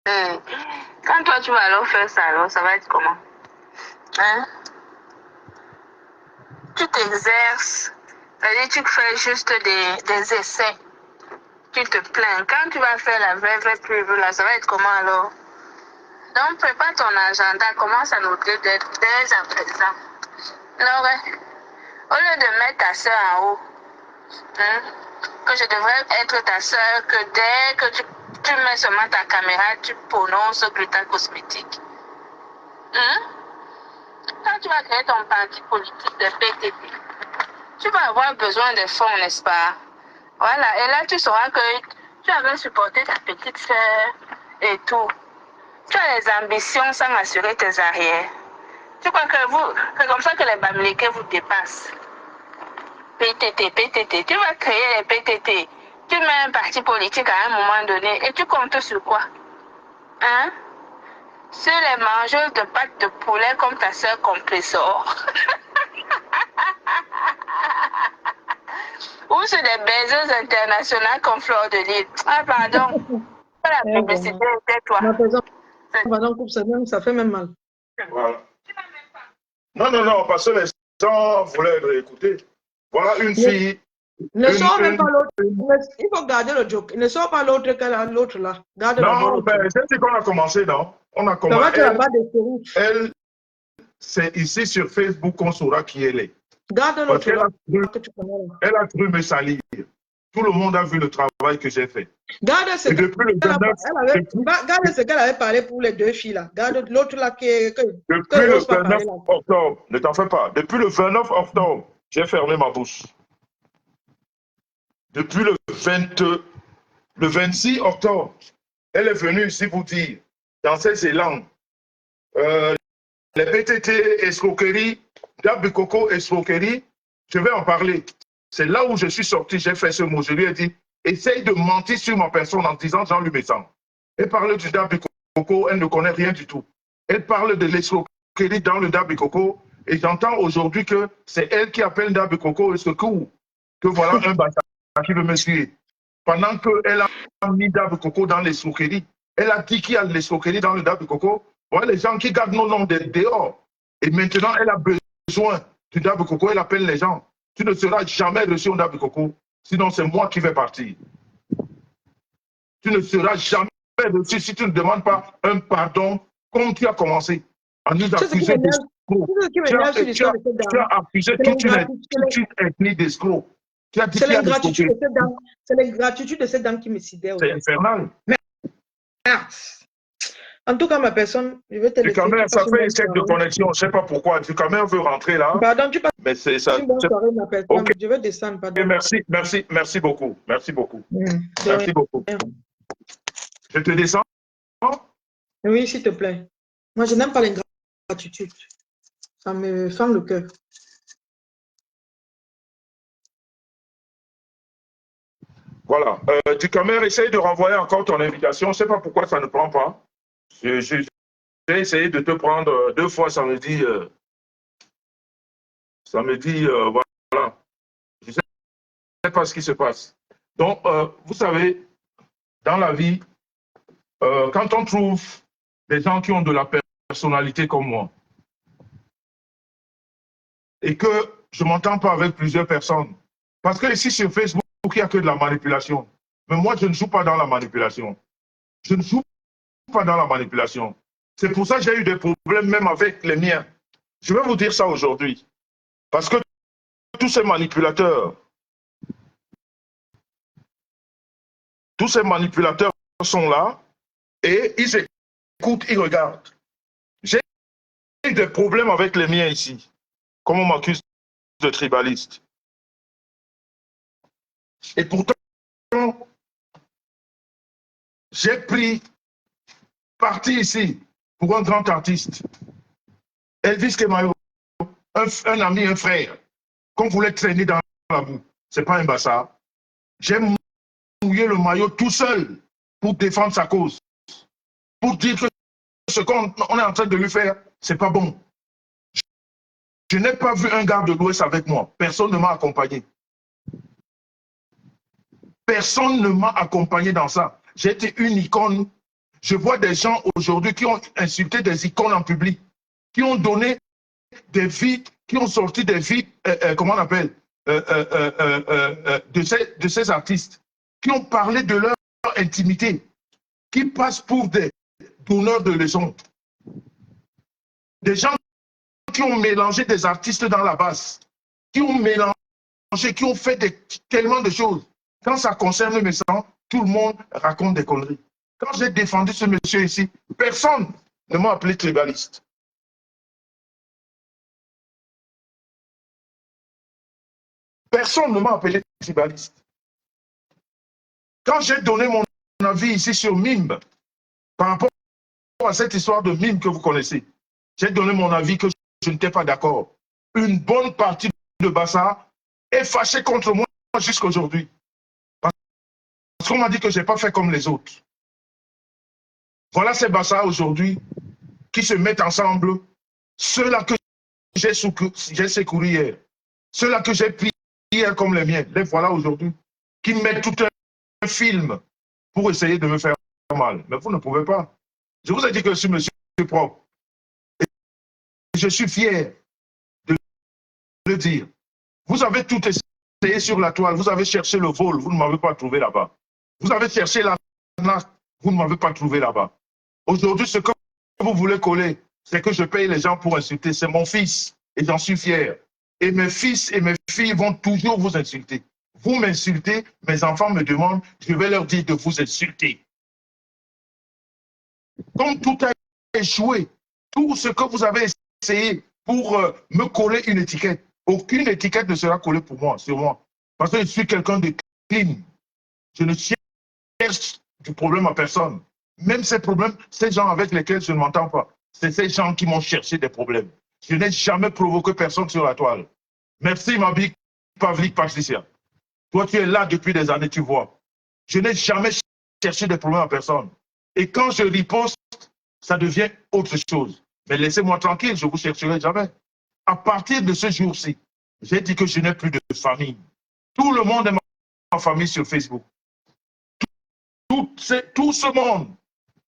Quand toi, tu vas alors faire ça, alors ça va être comment? Hein? Tu t'exerces, c'est-à-dire tu fais juste des essais. Tu te plains. Quand tu vas faire la vraie pub, là, ça va être comment alors? Donc, prépare ton agenda, commence à noter dès à présent. Alors, au lieu de mettre ta soeur en haut, hein, que je devrais être ta soeur, que dès que tu mets seulement ta caméra, tu prononces Gluta Cosmétique. Hein? Quand tu vas créer ton parti politique de PTP, tu vas avoir besoin de fonds, n'est-ce pas? Voilà, et là tu sauras que tu avais supporté ta petite soeur et tout. Tu as les ambitions sans assurer tes arrières. Tu crois que c'est comme ça que les Bamileke vous dépassent. PTT, PTT, tu vas créer les PTT. Tu mets un parti politique à un moment donné et tu comptes sur quoi? Hein? Sur les mangeuses de pâtes de poulet comme ta soeur Compressor. Ou sur des baiseuses internationales comme Fleur de Lille. Ah, pardon. La publicité était toi. Ça fait même mal. Voilà. Non, parce que les gens voulaient être écoutés. Voilà une fille. Ne sors même pas l'autre. Il faut garder le joke. Ne sors pas l'autre que l'autre là. Garde non, ben, c'est ce qu'on a commencé, non? On a commencé. Elle, c'est ici sur Facebook qu'on saura qui elle est. Garde l'autre là. Elle a cru me salir. Tout le monde a vu le travail que j'ai fait. Garde ce qu'elle avait parlé pour les deux filles là. Garde l'autre là depuis le 29 octobre, ne t'en fais pas. Depuis le 29 octobre, j'ai fermé ma bouche. Depuis le 26 octobre, elle est venue ici vous dire, dans ces élans, les PTT escroquerie, Dabikoko escroquerie, je vais en parler. C'est là où je suis sorti, j'ai fait ce mot. Je lui ai dit, essaye de mentir sur ma personne en disant Jean-Louis Messan. Elle parle du Dabikoko, elle ne connaît rien du tout. Elle parle de l'escroquerie dans le Dabikoko et j'entends aujourd'hui que c'est elle qui appelle Dabikoko escroquerie, que voilà un bâtard qui veut me suivre. Pendant qu'elle a mis Dabikoko dans l'escroquerie, elle a dit qu'il y a l'escroquerie dans le Dabikoko. Voilà les gens qui gardent nos noms dehors. Et maintenant, elle a besoin du Dabikoko, elle appelle les gens. Tu ne seras jamais reçu au Dabikoko, sinon c'est moi qui vais partir. Tu ne seras jamais reçu si tu ne demandes pas un pardon comme tu as commencé à nous accuser d'escrocs. Tu as accusé toute une ethnie d'escrocs. C'est l'ingratitude de cette dame qui me sidère. C'est infernal. En tout cas, ma personne, je vais te laisser. Ducamer, ça fait un chèque de connexion. Je ne sais pas pourquoi. Ducamer veut rentrer là. Pardon, tu passes. Mais c'est ça. Une bonne soirée, ma personne. Okay. Je vais descendre. Pardon. Merci beaucoup. Merci beaucoup. Merci beaucoup. Je te descends? Oui, s'il te plaît. Moi, je n'aime pas l'ingratitude. Ça me fend le cœur. Voilà. Ducamer, essaye de renvoyer encore ton invitation. Je ne sais pas pourquoi ça ne prend pas. J'ai essayé de te prendre 2 fois, ça me dit, voilà. Je ne sais pas ce qui se passe. Donc, vous savez, dans la vie, quand on trouve des gens qui ont de la personnalité comme moi, et que je ne m'entends pas avec plusieurs personnes, parce que ici sur Facebook, il n'y a que de la manipulation. Mais moi, je ne joue pas dans la manipulation. Je ne joue pas dans la manipulation. C'est pour ça que j'ai eu des problèmes même avec les miens. Je vais vous dire ça aujourd'hui. Parce que tous ces manipulateurs sont là et ils écoutent, ils regardent. J'ai eu des problèmes avec les miens ici. Comme on m'accuse de tribaliste. Et pourtant, j'ai pris parti ici pour un grand artiste. Elvis Kemayo, un ami, un frère, qu'on voulait traîner dans la boue. Ce n'est pas un bâtard. J'ai mouillé le maillot tout seul pour défendre sa cause. Pour dire que ce qu'on est en train de lui faire, ce n'est pas bon. Je n'ai pas vu un gars de l'Ouest avec moi. Personne ne m'a accompagné. Personne ne m'a accompagné dans ça. J'ai été une icône. Je vois des gens aujourd'hui qui ont insulté des icônes en public, qui ont donné des vies, qui ont sorti des vies, comment on appelle, de ces artistes, qui ont parlé de leur intimité, qui passent pour des donneurs de leçons. Des gens qui ont mélangé des artistes dans la basse, qui ont mélangé, qui ont fait tellement de choses. Quand ça concerne mes sangs, tout le monde raconte des conneries. Quand j'ai défendu ce monsieur ici, personne ne m'a appelé tribaliste. Personne ne m'a appelé tribaliste. Quand j'ai donné mon avis ici sur Mimbe, par rapport à cette histoire de Mimbe que vous connaissez, j'ai donné mon avis que je n'étais pas d'accord. Une bonne partie de Bassa est fâchée contre moi jusqu'à aujourd'hui. Parce qu'on m'a dit que je n'ai pas fait comme les autres. Voilà ces Bassa aujourd'hui qui se mettent ensemble. Ceux-là que j'ai secouru hier, ceux-là que j'ai pris hier comme les miens, les voilà aujourd'hui, qui mettent tout un film pour essayer de me faire mal. Mais vous ne pouvez pas. Je vous ai dit que je suis monsieur propre. Et je suis fier de le dire. Vous avez tout essayé sur la toile. Vous avez cherché le vol. Vous ne m'avez pas trouvé là-bas. Vous avez cherché la nappe. Vous ne m'avez pas trouvé là-bas. Aujourd'hui, ce que vous voulez coller, c'est que je paye les gens pour insulter. C'est mon fils. Et j'en suis fier. Et mes fils et mes filles vont toujours vous insulter. Vous m'insultez, mes enfants me demandent, je vais leur dire de vous insulter. Comme tout a échoué, tout ce que vous avez essayé pour me coller une étiquette, aucune étiquette ne sera collée pour moi, sur moi. Parce que je suis quelqu'un de clean. Je ne cherche du problème à personne. Même ces problèmes, ces gens avec lesquels je ne m'entends pas, c'est ces gens qui m'ont cherché des problèmes. Je n'ai jamais provoqué personne sur la toile. Merci, ma big Pavlik Patricia. Toi, tu es là depuis des années, tu vois. Je n'ai jamais cherché des problèmes à personne. Et quand je riposte, ça devient autre chose. Mais laissez-moi tranquille, je ne vous chercherai jamais. À partir de ce jour-ci, j'ai dit que je n'ai plus de famille. Tout le monde est ma famille sur Facebook. Tout ce monde.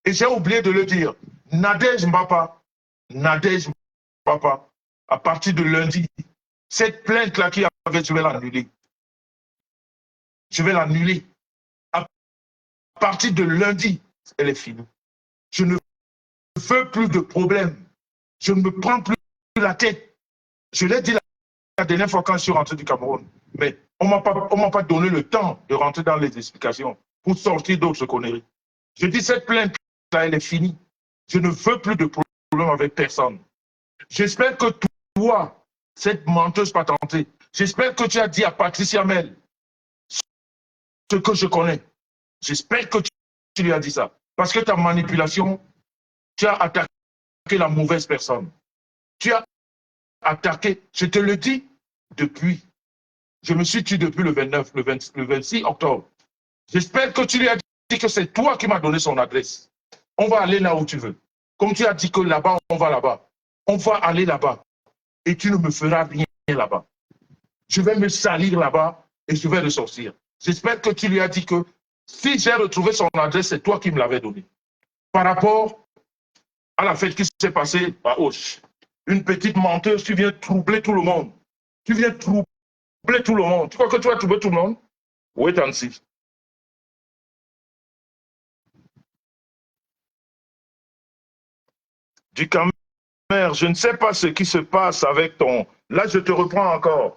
Et j'ai oublié de le dire. Nadège Mbapa, à partir de lundi, cette plainte-là qui avait, je vais l'annuler. Je vais l'annuler. À partir de lundi, elle est finie. Je ne veux plus de problème. Je ne me prends plus la tête. Je l'ai dit la dernière fois quand je suis rentré du Cameroun. Mais on ne m'a pas donné le temps de rentrer dans les explications pour sortir d'autres conneries. Je dis cette plainte-là, elle est finie. Je ne veux plus de problème avec personne. J'espère que toi, cette menteuse patentée, j'espère que tu as dit à Patricia Mel ce que je connais. J'espère que tu lui as dit ça. Parce que ta manipulation, tu as attaqué la mauvaise personne. Tu as attaqué, je te le dis, depuis. Je me suis tué depuis le 29, le 26 octobre. J'espère que tu lui as dit que c'est toi qui m'as donné son adresse. On va aller là où tu veux. Comme tu as dit que là-bas, on va là-bas. On va aller là-bas. Et tu ne me feras rien là-bas. Je vais me salir là-bas et je vais ressortir. J'espère que tu lui as dit que si j'ai retrouvé son adresse, c'est toi qui me l'avais donné. Par rapport à la fête qui s'est passée à Auch. Une petite menteuse, tu viens troubler tout le monde. Tu viens troubler tout le monde. Tu crois que tu vas troubler tout le monde? Wait and see. Du Camer, je ne sais pas ce qui se passe avec ton... Là, je te reprends encore.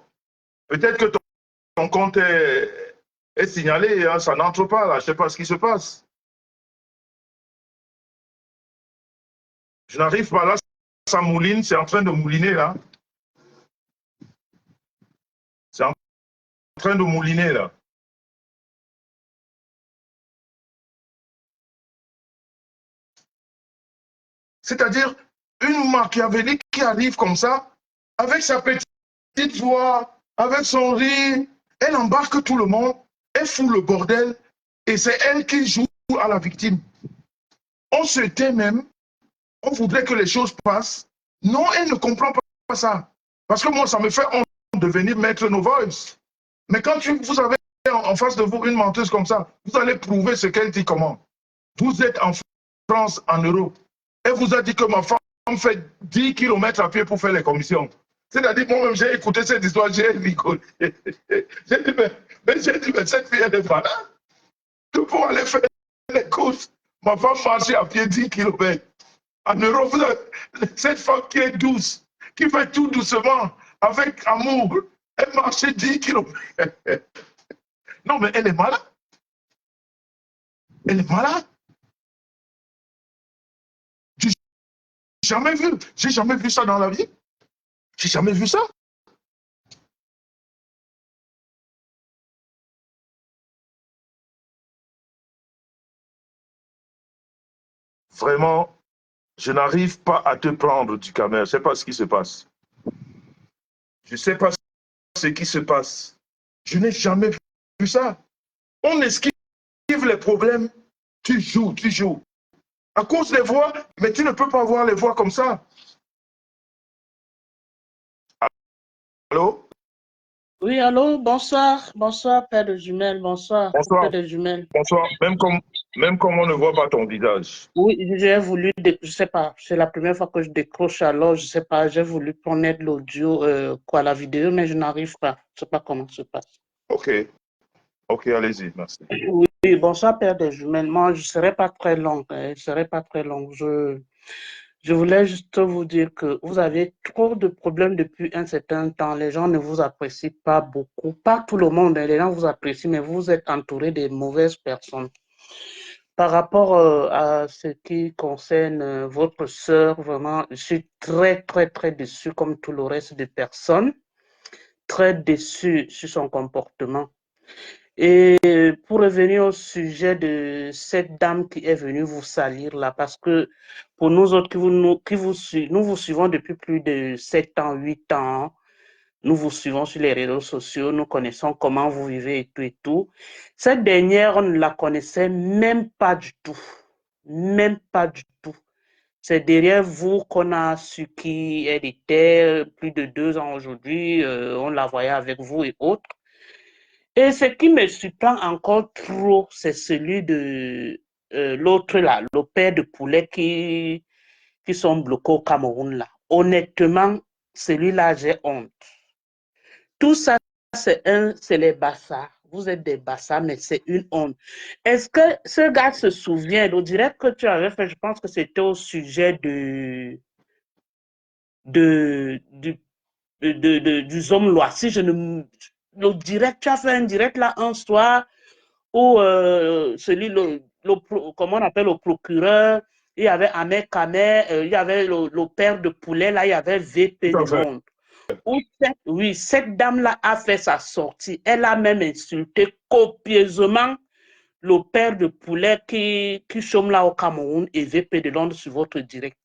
Peut-être que ton compte est signalé, hein, ça n'entre pas là. Je ne sais pas ce qui se passe. Je n'arrive pas là, ça mouline, c'est en train de mouliner là. C'est en train de mouliner là. C'est-à-dire une Machiavélique qui arrive comme ça, avec sa petite voix, avec son rire, elle embarque tout le monde, elle fout le bordel, et c'est elle qui joue à la victime. On se tait même, on voudrait que les choses passent. Non, elle ne comprend pas ça. Parce que moi, ça me fait honte de venir mettre nos voices. Mais quand vous avez en face de vous une menteuse comme ça, vous allez prouver ce qu'elle dit comment. Vous êtes en France, en Europe. Elle vous a dit que ma femme fait 10 km à pied pour faire les commissions. C'est-à-dire, moi-même, j'ai écouté cette histoire, j'ai rigolé. J'ai dit, mais cette fille, elle est malade. Que pour aller faire les courses, ma femme marche à pied 10 km. En Europe, cette femme qui est douce, qui fait tout doucement, avec amour. Elle marchait 10 kilomètres. Non, mais elle est malade. Elle est malade. J'ai jamais vu ça dans la vie. J'ai jamais vu ça. Vraiment, je n'arrive pas à te prendre du caméra. Je ne sais pas ce qui se passe. Je ne sais pas ce qui se passe. Je n'ai jamais vu ça. On esquive les problèmes. Tu joues, tu joues. À cause des voix, mais tu ne peux pas voir les voix comme ça. Allô? Oui, allô, bonsoir. Bonsoir, père de jumelles. Bonsoir, Bonsoir. père de jumelles. Bonsoir. Même comme on ne voit pas ton visage. Oui, j'ai voulu, je sais pas, c'est la première fois que je décroche, alors je sais pas, j'ai voulu connaître l'audio, la vidéo, mais je n'arrive pas. Je sais pas comment ça se passe. Ok. Ok, allez-y, merci. Oui, bonsoir, père de jumelles. Moi, je serai pas très long. Je serai pas très long. Je voulais juste vous dire que vous avez trop de problèmes depuis un certain temps. Les gens ne vous apprécient pas beaucoup. Pas tout le monde, les gens vous apprécient, mais vous êtes entouré de mauvaises personnes. Par rapport à ce qui concerne votre sœur, vraiment, je suis très, très, très déçu, comme tout le reste des personnes. Très déçu sur son comportement. Et pour revenir au sujet de cette dame qui est venue vous salir là, parce que pour nous autres nous vous suivons depuis plus de 7 ans, 8 ans, nous vous suivons sur les réseaux sociaux, nous connaissons comment vous vivez et tout et tout. Cette dernière, on ne la connaissait même pas du tout. Même pas du tout. C'est derrière vous qu'on a su qui elle était, plus de 2 ans aujourd'hui, on la voyait avec vous et autres. Et ce qui me surprend encore trop, c'est celui de l'autre là, le père de poulet qui sont bloqués au Cameroun là. Honnêtement, celui-là, j'ai honte. Tout ça, c'est les bassards. Vous êtes des bassards, mais c'est une honte. Est-ce que ce gars se souvient, le direct que tu avais fait, je pense que c'était au sujet du Zom Loi. Si je ne... Le direct, tu as fait un direct là un soir où comment on appelle le procureur, il y avait Ahmed Kamer, il y avait le père de poulet, là, il y avait VP Tout à du fait. monde. Oui, cette dame-là a fait sa sortie. Elle a même insulté copieusement le père de poulet qui chôme là au Cameroun et VP de Londres sur votre direct.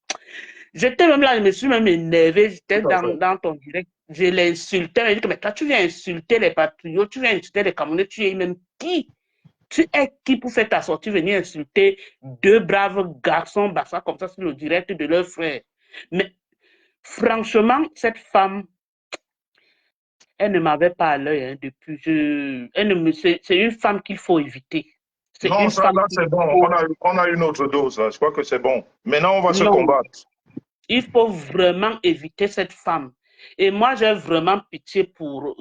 J'étais même là, je me suis même énervé, j'étais dans ton direct. Je l'ai insulté, je dit que mais toi, tu viens insulter les patriotes, tu viens insulter les Camerounais, tu es même qui? Tu es qui pour faire ta sortie, venir insulter deux braves garçons bassins comme ça sur le direct de leur frère? Mais franchement, cette femme, elle ne m'avait pas à l'œil hein, depuis. C'est une femme qu'il faut éviter. Non, ça, là, c'est bon. On a une autre dose. Là. Je crois que c'est bon. Maintenant, on va se combattre. Il faut vraiment éviter cette femme. Et moi, j'ai vraiment pitié pour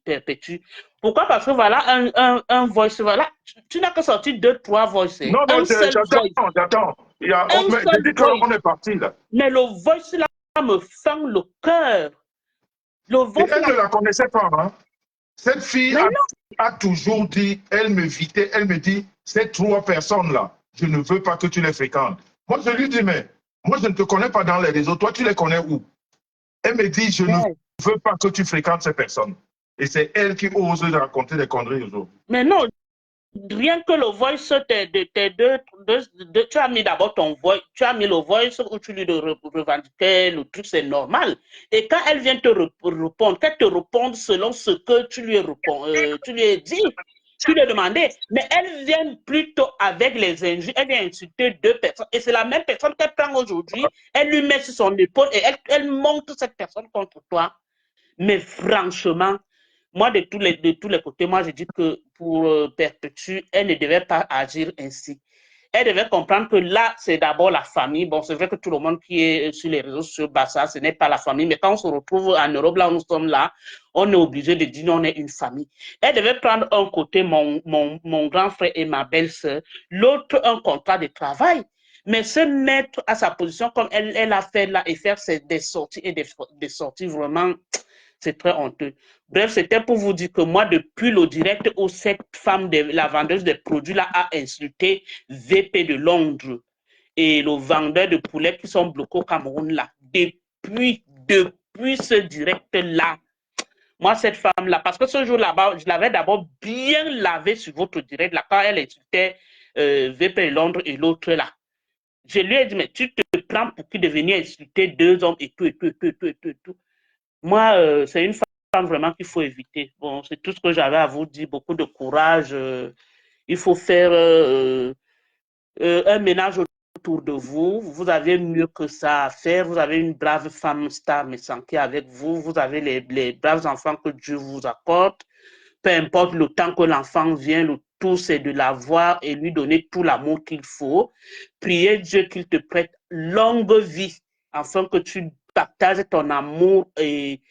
Perpétue. Pourquoi? Parce que voilà, un voice, voilà, tu n'as que sorti 2-3 voices. Non, non, j'attends. J'ai dit qu'on est parti là. Mais le voice là me fend le cœur. Et elle ne la connaissait pas. Hein? Cette fille a toujours dit, elle me vitait, elle me dit, ces 3 personnes-là, je ne veux pas que tu les fréquentes. Moi, je lui dis, mais moi, je ne te connais pas dans les réseaux. Toi, tu les connais où? Elle me dit, je ne veux pas que tu fréquentes ces personnes. Et c'est elle qui ose raconter des conneries aujourd'hui. Mais non, rien que le voice tu as mis d'abord ton voice, tu as mis le voice où tu lui revendiquais le truc, c'est normal. Et quand elle vient te répondre, qu'elle te réponde selon ce que tu lui as dit, tu lui as demandé, mais elle vient plutôt avec les injures, elle vient insulter 2 personnes, et c'est la même personne qu'elle prend aujourd'hui, elle lui met sur son épaule et elle monte cette personne contre toi. Mais franchement, moi, de tous les côtés, moi, je dis que pour Perpétue, elle ne devait pas agir ainsi. Elle devait comprendre que là, c'est d'abord la famille. Bon, c'est vrai que tout le monde qui est sur les réseaux sociaux, bah, ça, ce n'est pas la famille. Mais quand on se retrouve en Europe, là où nous sommes là, on est obligé de dire non, on est une famille. Elle devait prendre un côté mon grand frère et ma belle-sœur, l'autre un contrat de travail. Mais se mettre à sa position comme elle a fait là et faire des sorties et des sorties vraiment, c'est très honteux. Bref, c'était pour vous dire que moi, depuis le direct où cette femme, la vendeuse des produits là, a insulté VP de Londres et le vendeur de poulets qui sont bloqués au Cameroun là, depuis ce direct là, moi, cette femme-là, parce que ce jour-là, je l'avais d'abord bien lavé sur votre direct, là, quand elle insultait VP Londres et l'autre là. Je lui ai dit, mais tu te prends pour qui de venir insulter deux hommes et tout, et tout, et tout, et tout, et tout, et tout. Moi, c'est une femme vraiment qu'il faut éviter. Bon, c'est tout ce que j'avais à vous dire. Beaucoup de courage. Il faut faire un ménage autour de vous. Vous avez mieux que ça à faire. Vous avez une brave femme star qui est avec vous. Vous avez les braves enfants que Dieu vous accorde. Peu importe le temps que l'enfant vient, le tout, c'est de l'avoir et lui donner tout l'amour qu'il faut. Priez Dieu qu'il te prête longue vie afin que tu partages ton amour et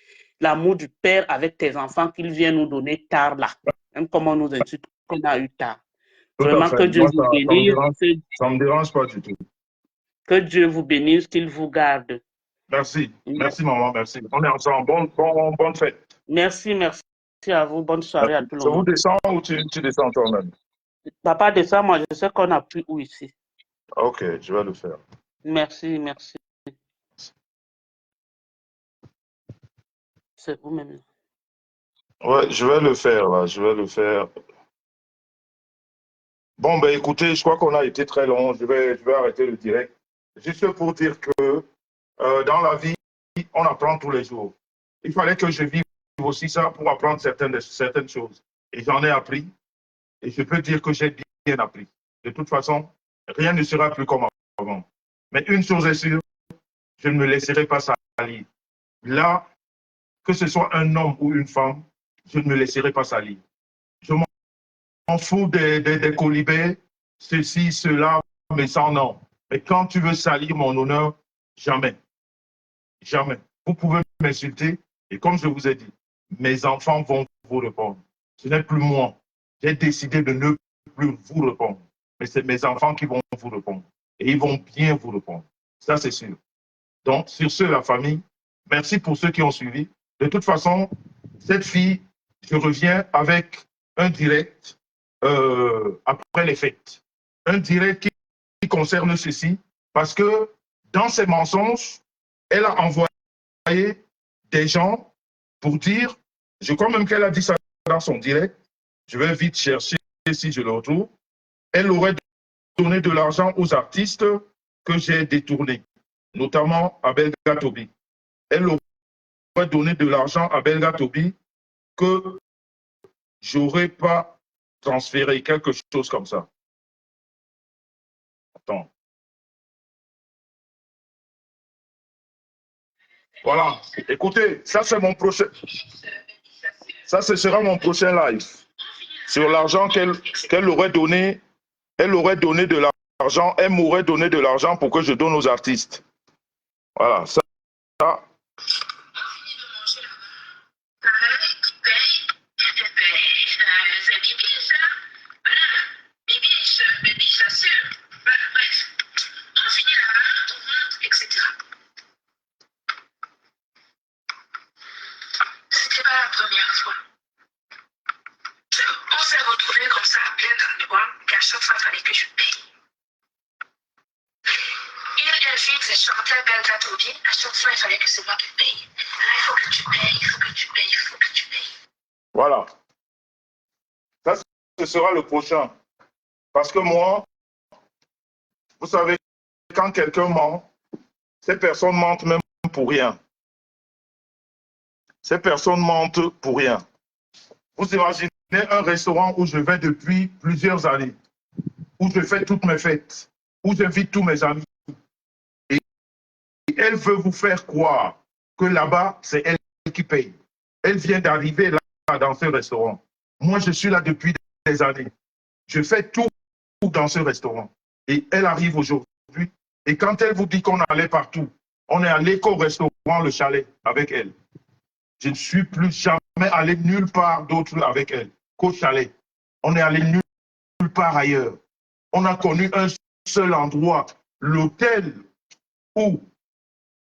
l'amour du Père avec tes enfants qu'il vient nous donner tard là. Même comme on nous insulte qu'on a eu tard. Tout à Vraiment fait. que Dieu Moi, vous bénisse. ça me dérange pas du tout. Que Dieu vous bénisse, qu'il vous garde. Merci. Merci, maman. Merci. On est ensemble. Bonne fête. Merci, merci à vous. Bonne soirée à tout le Je vous monde. descends ou tu descends toi-même? Papa descend, moi je sais qu'on n'a plus où ici. Ok, je vais le faire. Merci, merci. C'est vous-même. Ouais, je vais le faire, là. Je vais le faire. Bon, ben écoutez, je crois qu'on a été très long. Je vais arrêter le direct. Juste pour dire que dans la vie, on apprend tous les jours. Il fallait que je vive aussi ça pour apprendre certaines choses. Et j'en ai appris. Et je peux dire que j'ai bien appris. De toute façon, rien ne sera plus comme avant. Mais une chose est sûre, je ne me laisserai pas salir. Là, que ce soit un homme ou une femme, je ne me laisserai pas salir. Je m'en fous des colibés, ceci, cela, mais sans nom. Mais quand tu veux salir mon honneur, jamais. Jamais. Vous pouvez m'insulter et comme je vous ai dit, mes enfants vont vous répondre. Ce n'est plus moi. J'ai décidé de ne plus vous répondre. Mais c'est mes enfants qui vont vous répondre. Et ils vont bien vous répondre. Ça, c'est sûr. Donc, sur ce, la famille, merci pour ceux qui ont suivi. De toute façon, cette fille, je reviens avec un direct après les fêtes. Un direct qui concerne ceci, parce que dans ses mensonges, elle a envoyé des gens pour dire, je crois même qu'elle a dit ça dans son direct, je vais vite chercher si je le retrouve, elle aurait donné de l'argent aux artistes que j'ai détournés, notamment à Belga Tobi. Elle aurait donné de l'argent à Belga Tobi que j'aurais pas transféré, quelque chose comme ça. Attends. Voilà. Écoutez, ça c'est mon prochain. Ça, ce sera mon prochain live. Sur l'argent qu'elle aurait donné. Elle aurait donné de l'argent. Elle m'aurait donné de l'argent pour que je donne aux artistes. Voilà. Ça. Voilà. Ça, ce sera le prochain. Parce que moi, vous savez, quand quelqu'un ment, ces personnes mentent même pour rien. Ces personnes mentent pour rien. Vous imaginez un restaurant où je vais depuis plusieurs années, où je fais toutes mes fêtes, où j'invite tous mes amis. Et elle veut vous faire croire que là-bas, c'est elle qui paye. Elle vient d'arriver là, dans ce restaurant. Moi, je suis là depuis des années. Je fais tout dans ce restaurant. Et elle arrive aujourd'hui. Et quand elle vous dit qu'on allait partout, on est allé qu'au restaurant, le chalet, avec elle. Je ne suis plus jamais allé nulle part d'autre avec elle qu'au chalet. On est allé nulle part ailleurs. On a connu un seul endroit, l'hôtel où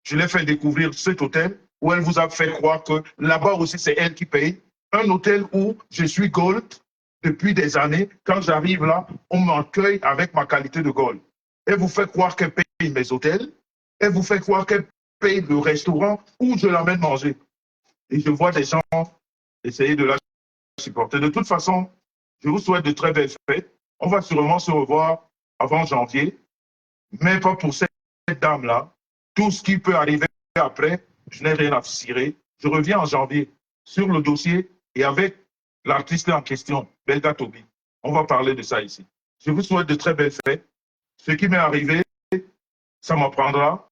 je l'ai fait découvrir, cet hôtel, où elle vous a fait croire que là-bas aussi, c'est elle qui paye. Un hôtel où je suis gold depuis des années. Quand j'arrive là, on m'accueille avec ma qualité de gold. Elle vous fait croire qu'elle paye mes hôtels. Elle vous fait croire qu'elle paye le restaurant où je l'emmène manger. Et je vois des gens essayer de la supporter. De toute façon, je vous souhaite de très belles fêtes. On va sûrement se revoir avant janvier, mais pas pour cette dame-là. Tout ce qui peut arriver après, je n'ai rien à cirer. Je reviens en janvier sur le dossier et avec l'artiste en question, Belga Tobi. On va parler de ça ici. Je vous souhaite de très belles fêtes. Ce qui m'est arrivé, ça m'apprendra.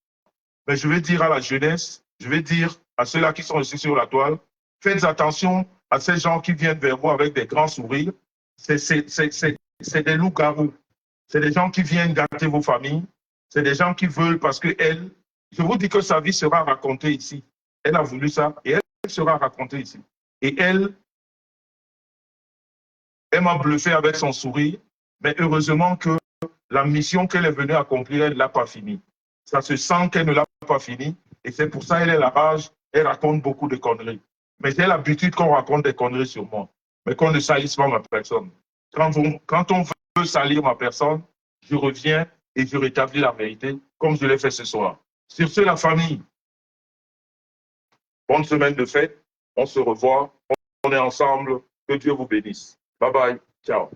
Mais je vais dire à la jeunesse, je vais dire à ceux-là qui sont ici sur la toile, faites attention à ces gens qui viennent vers vous avec des grands sourires. C'est des loups-garous. C'est des gens qui viennent gâter vos familles. C'est des gens qui veulent parce que elle, je vous dis que sa vie sera racontée ici. Elle a voulu ça et elle sera racontée ici. Et elle m'a bluffé avec son sourire, mais heureusement que la mission qu'elle est venue accomplir, elle ne l'a pas finie. Ça se sent qu'elle ne l'a pas fini et c'est pour ça qu'elle est la rage, elle raconte beaucoup de conneries. Mais j'ai l'habitude qu'on raconte des conneries sur moi, mais qu'on ne salisse pas ma personne. Quand on veut salir ma personne, je reviens et je rétablis la vérité comme je l'ai fait ce soir. Sur ce, la famille, bonne semaine de fête, on se revoit, on est ensemble, que Dieu vous bénisse. Bye bye, ciao.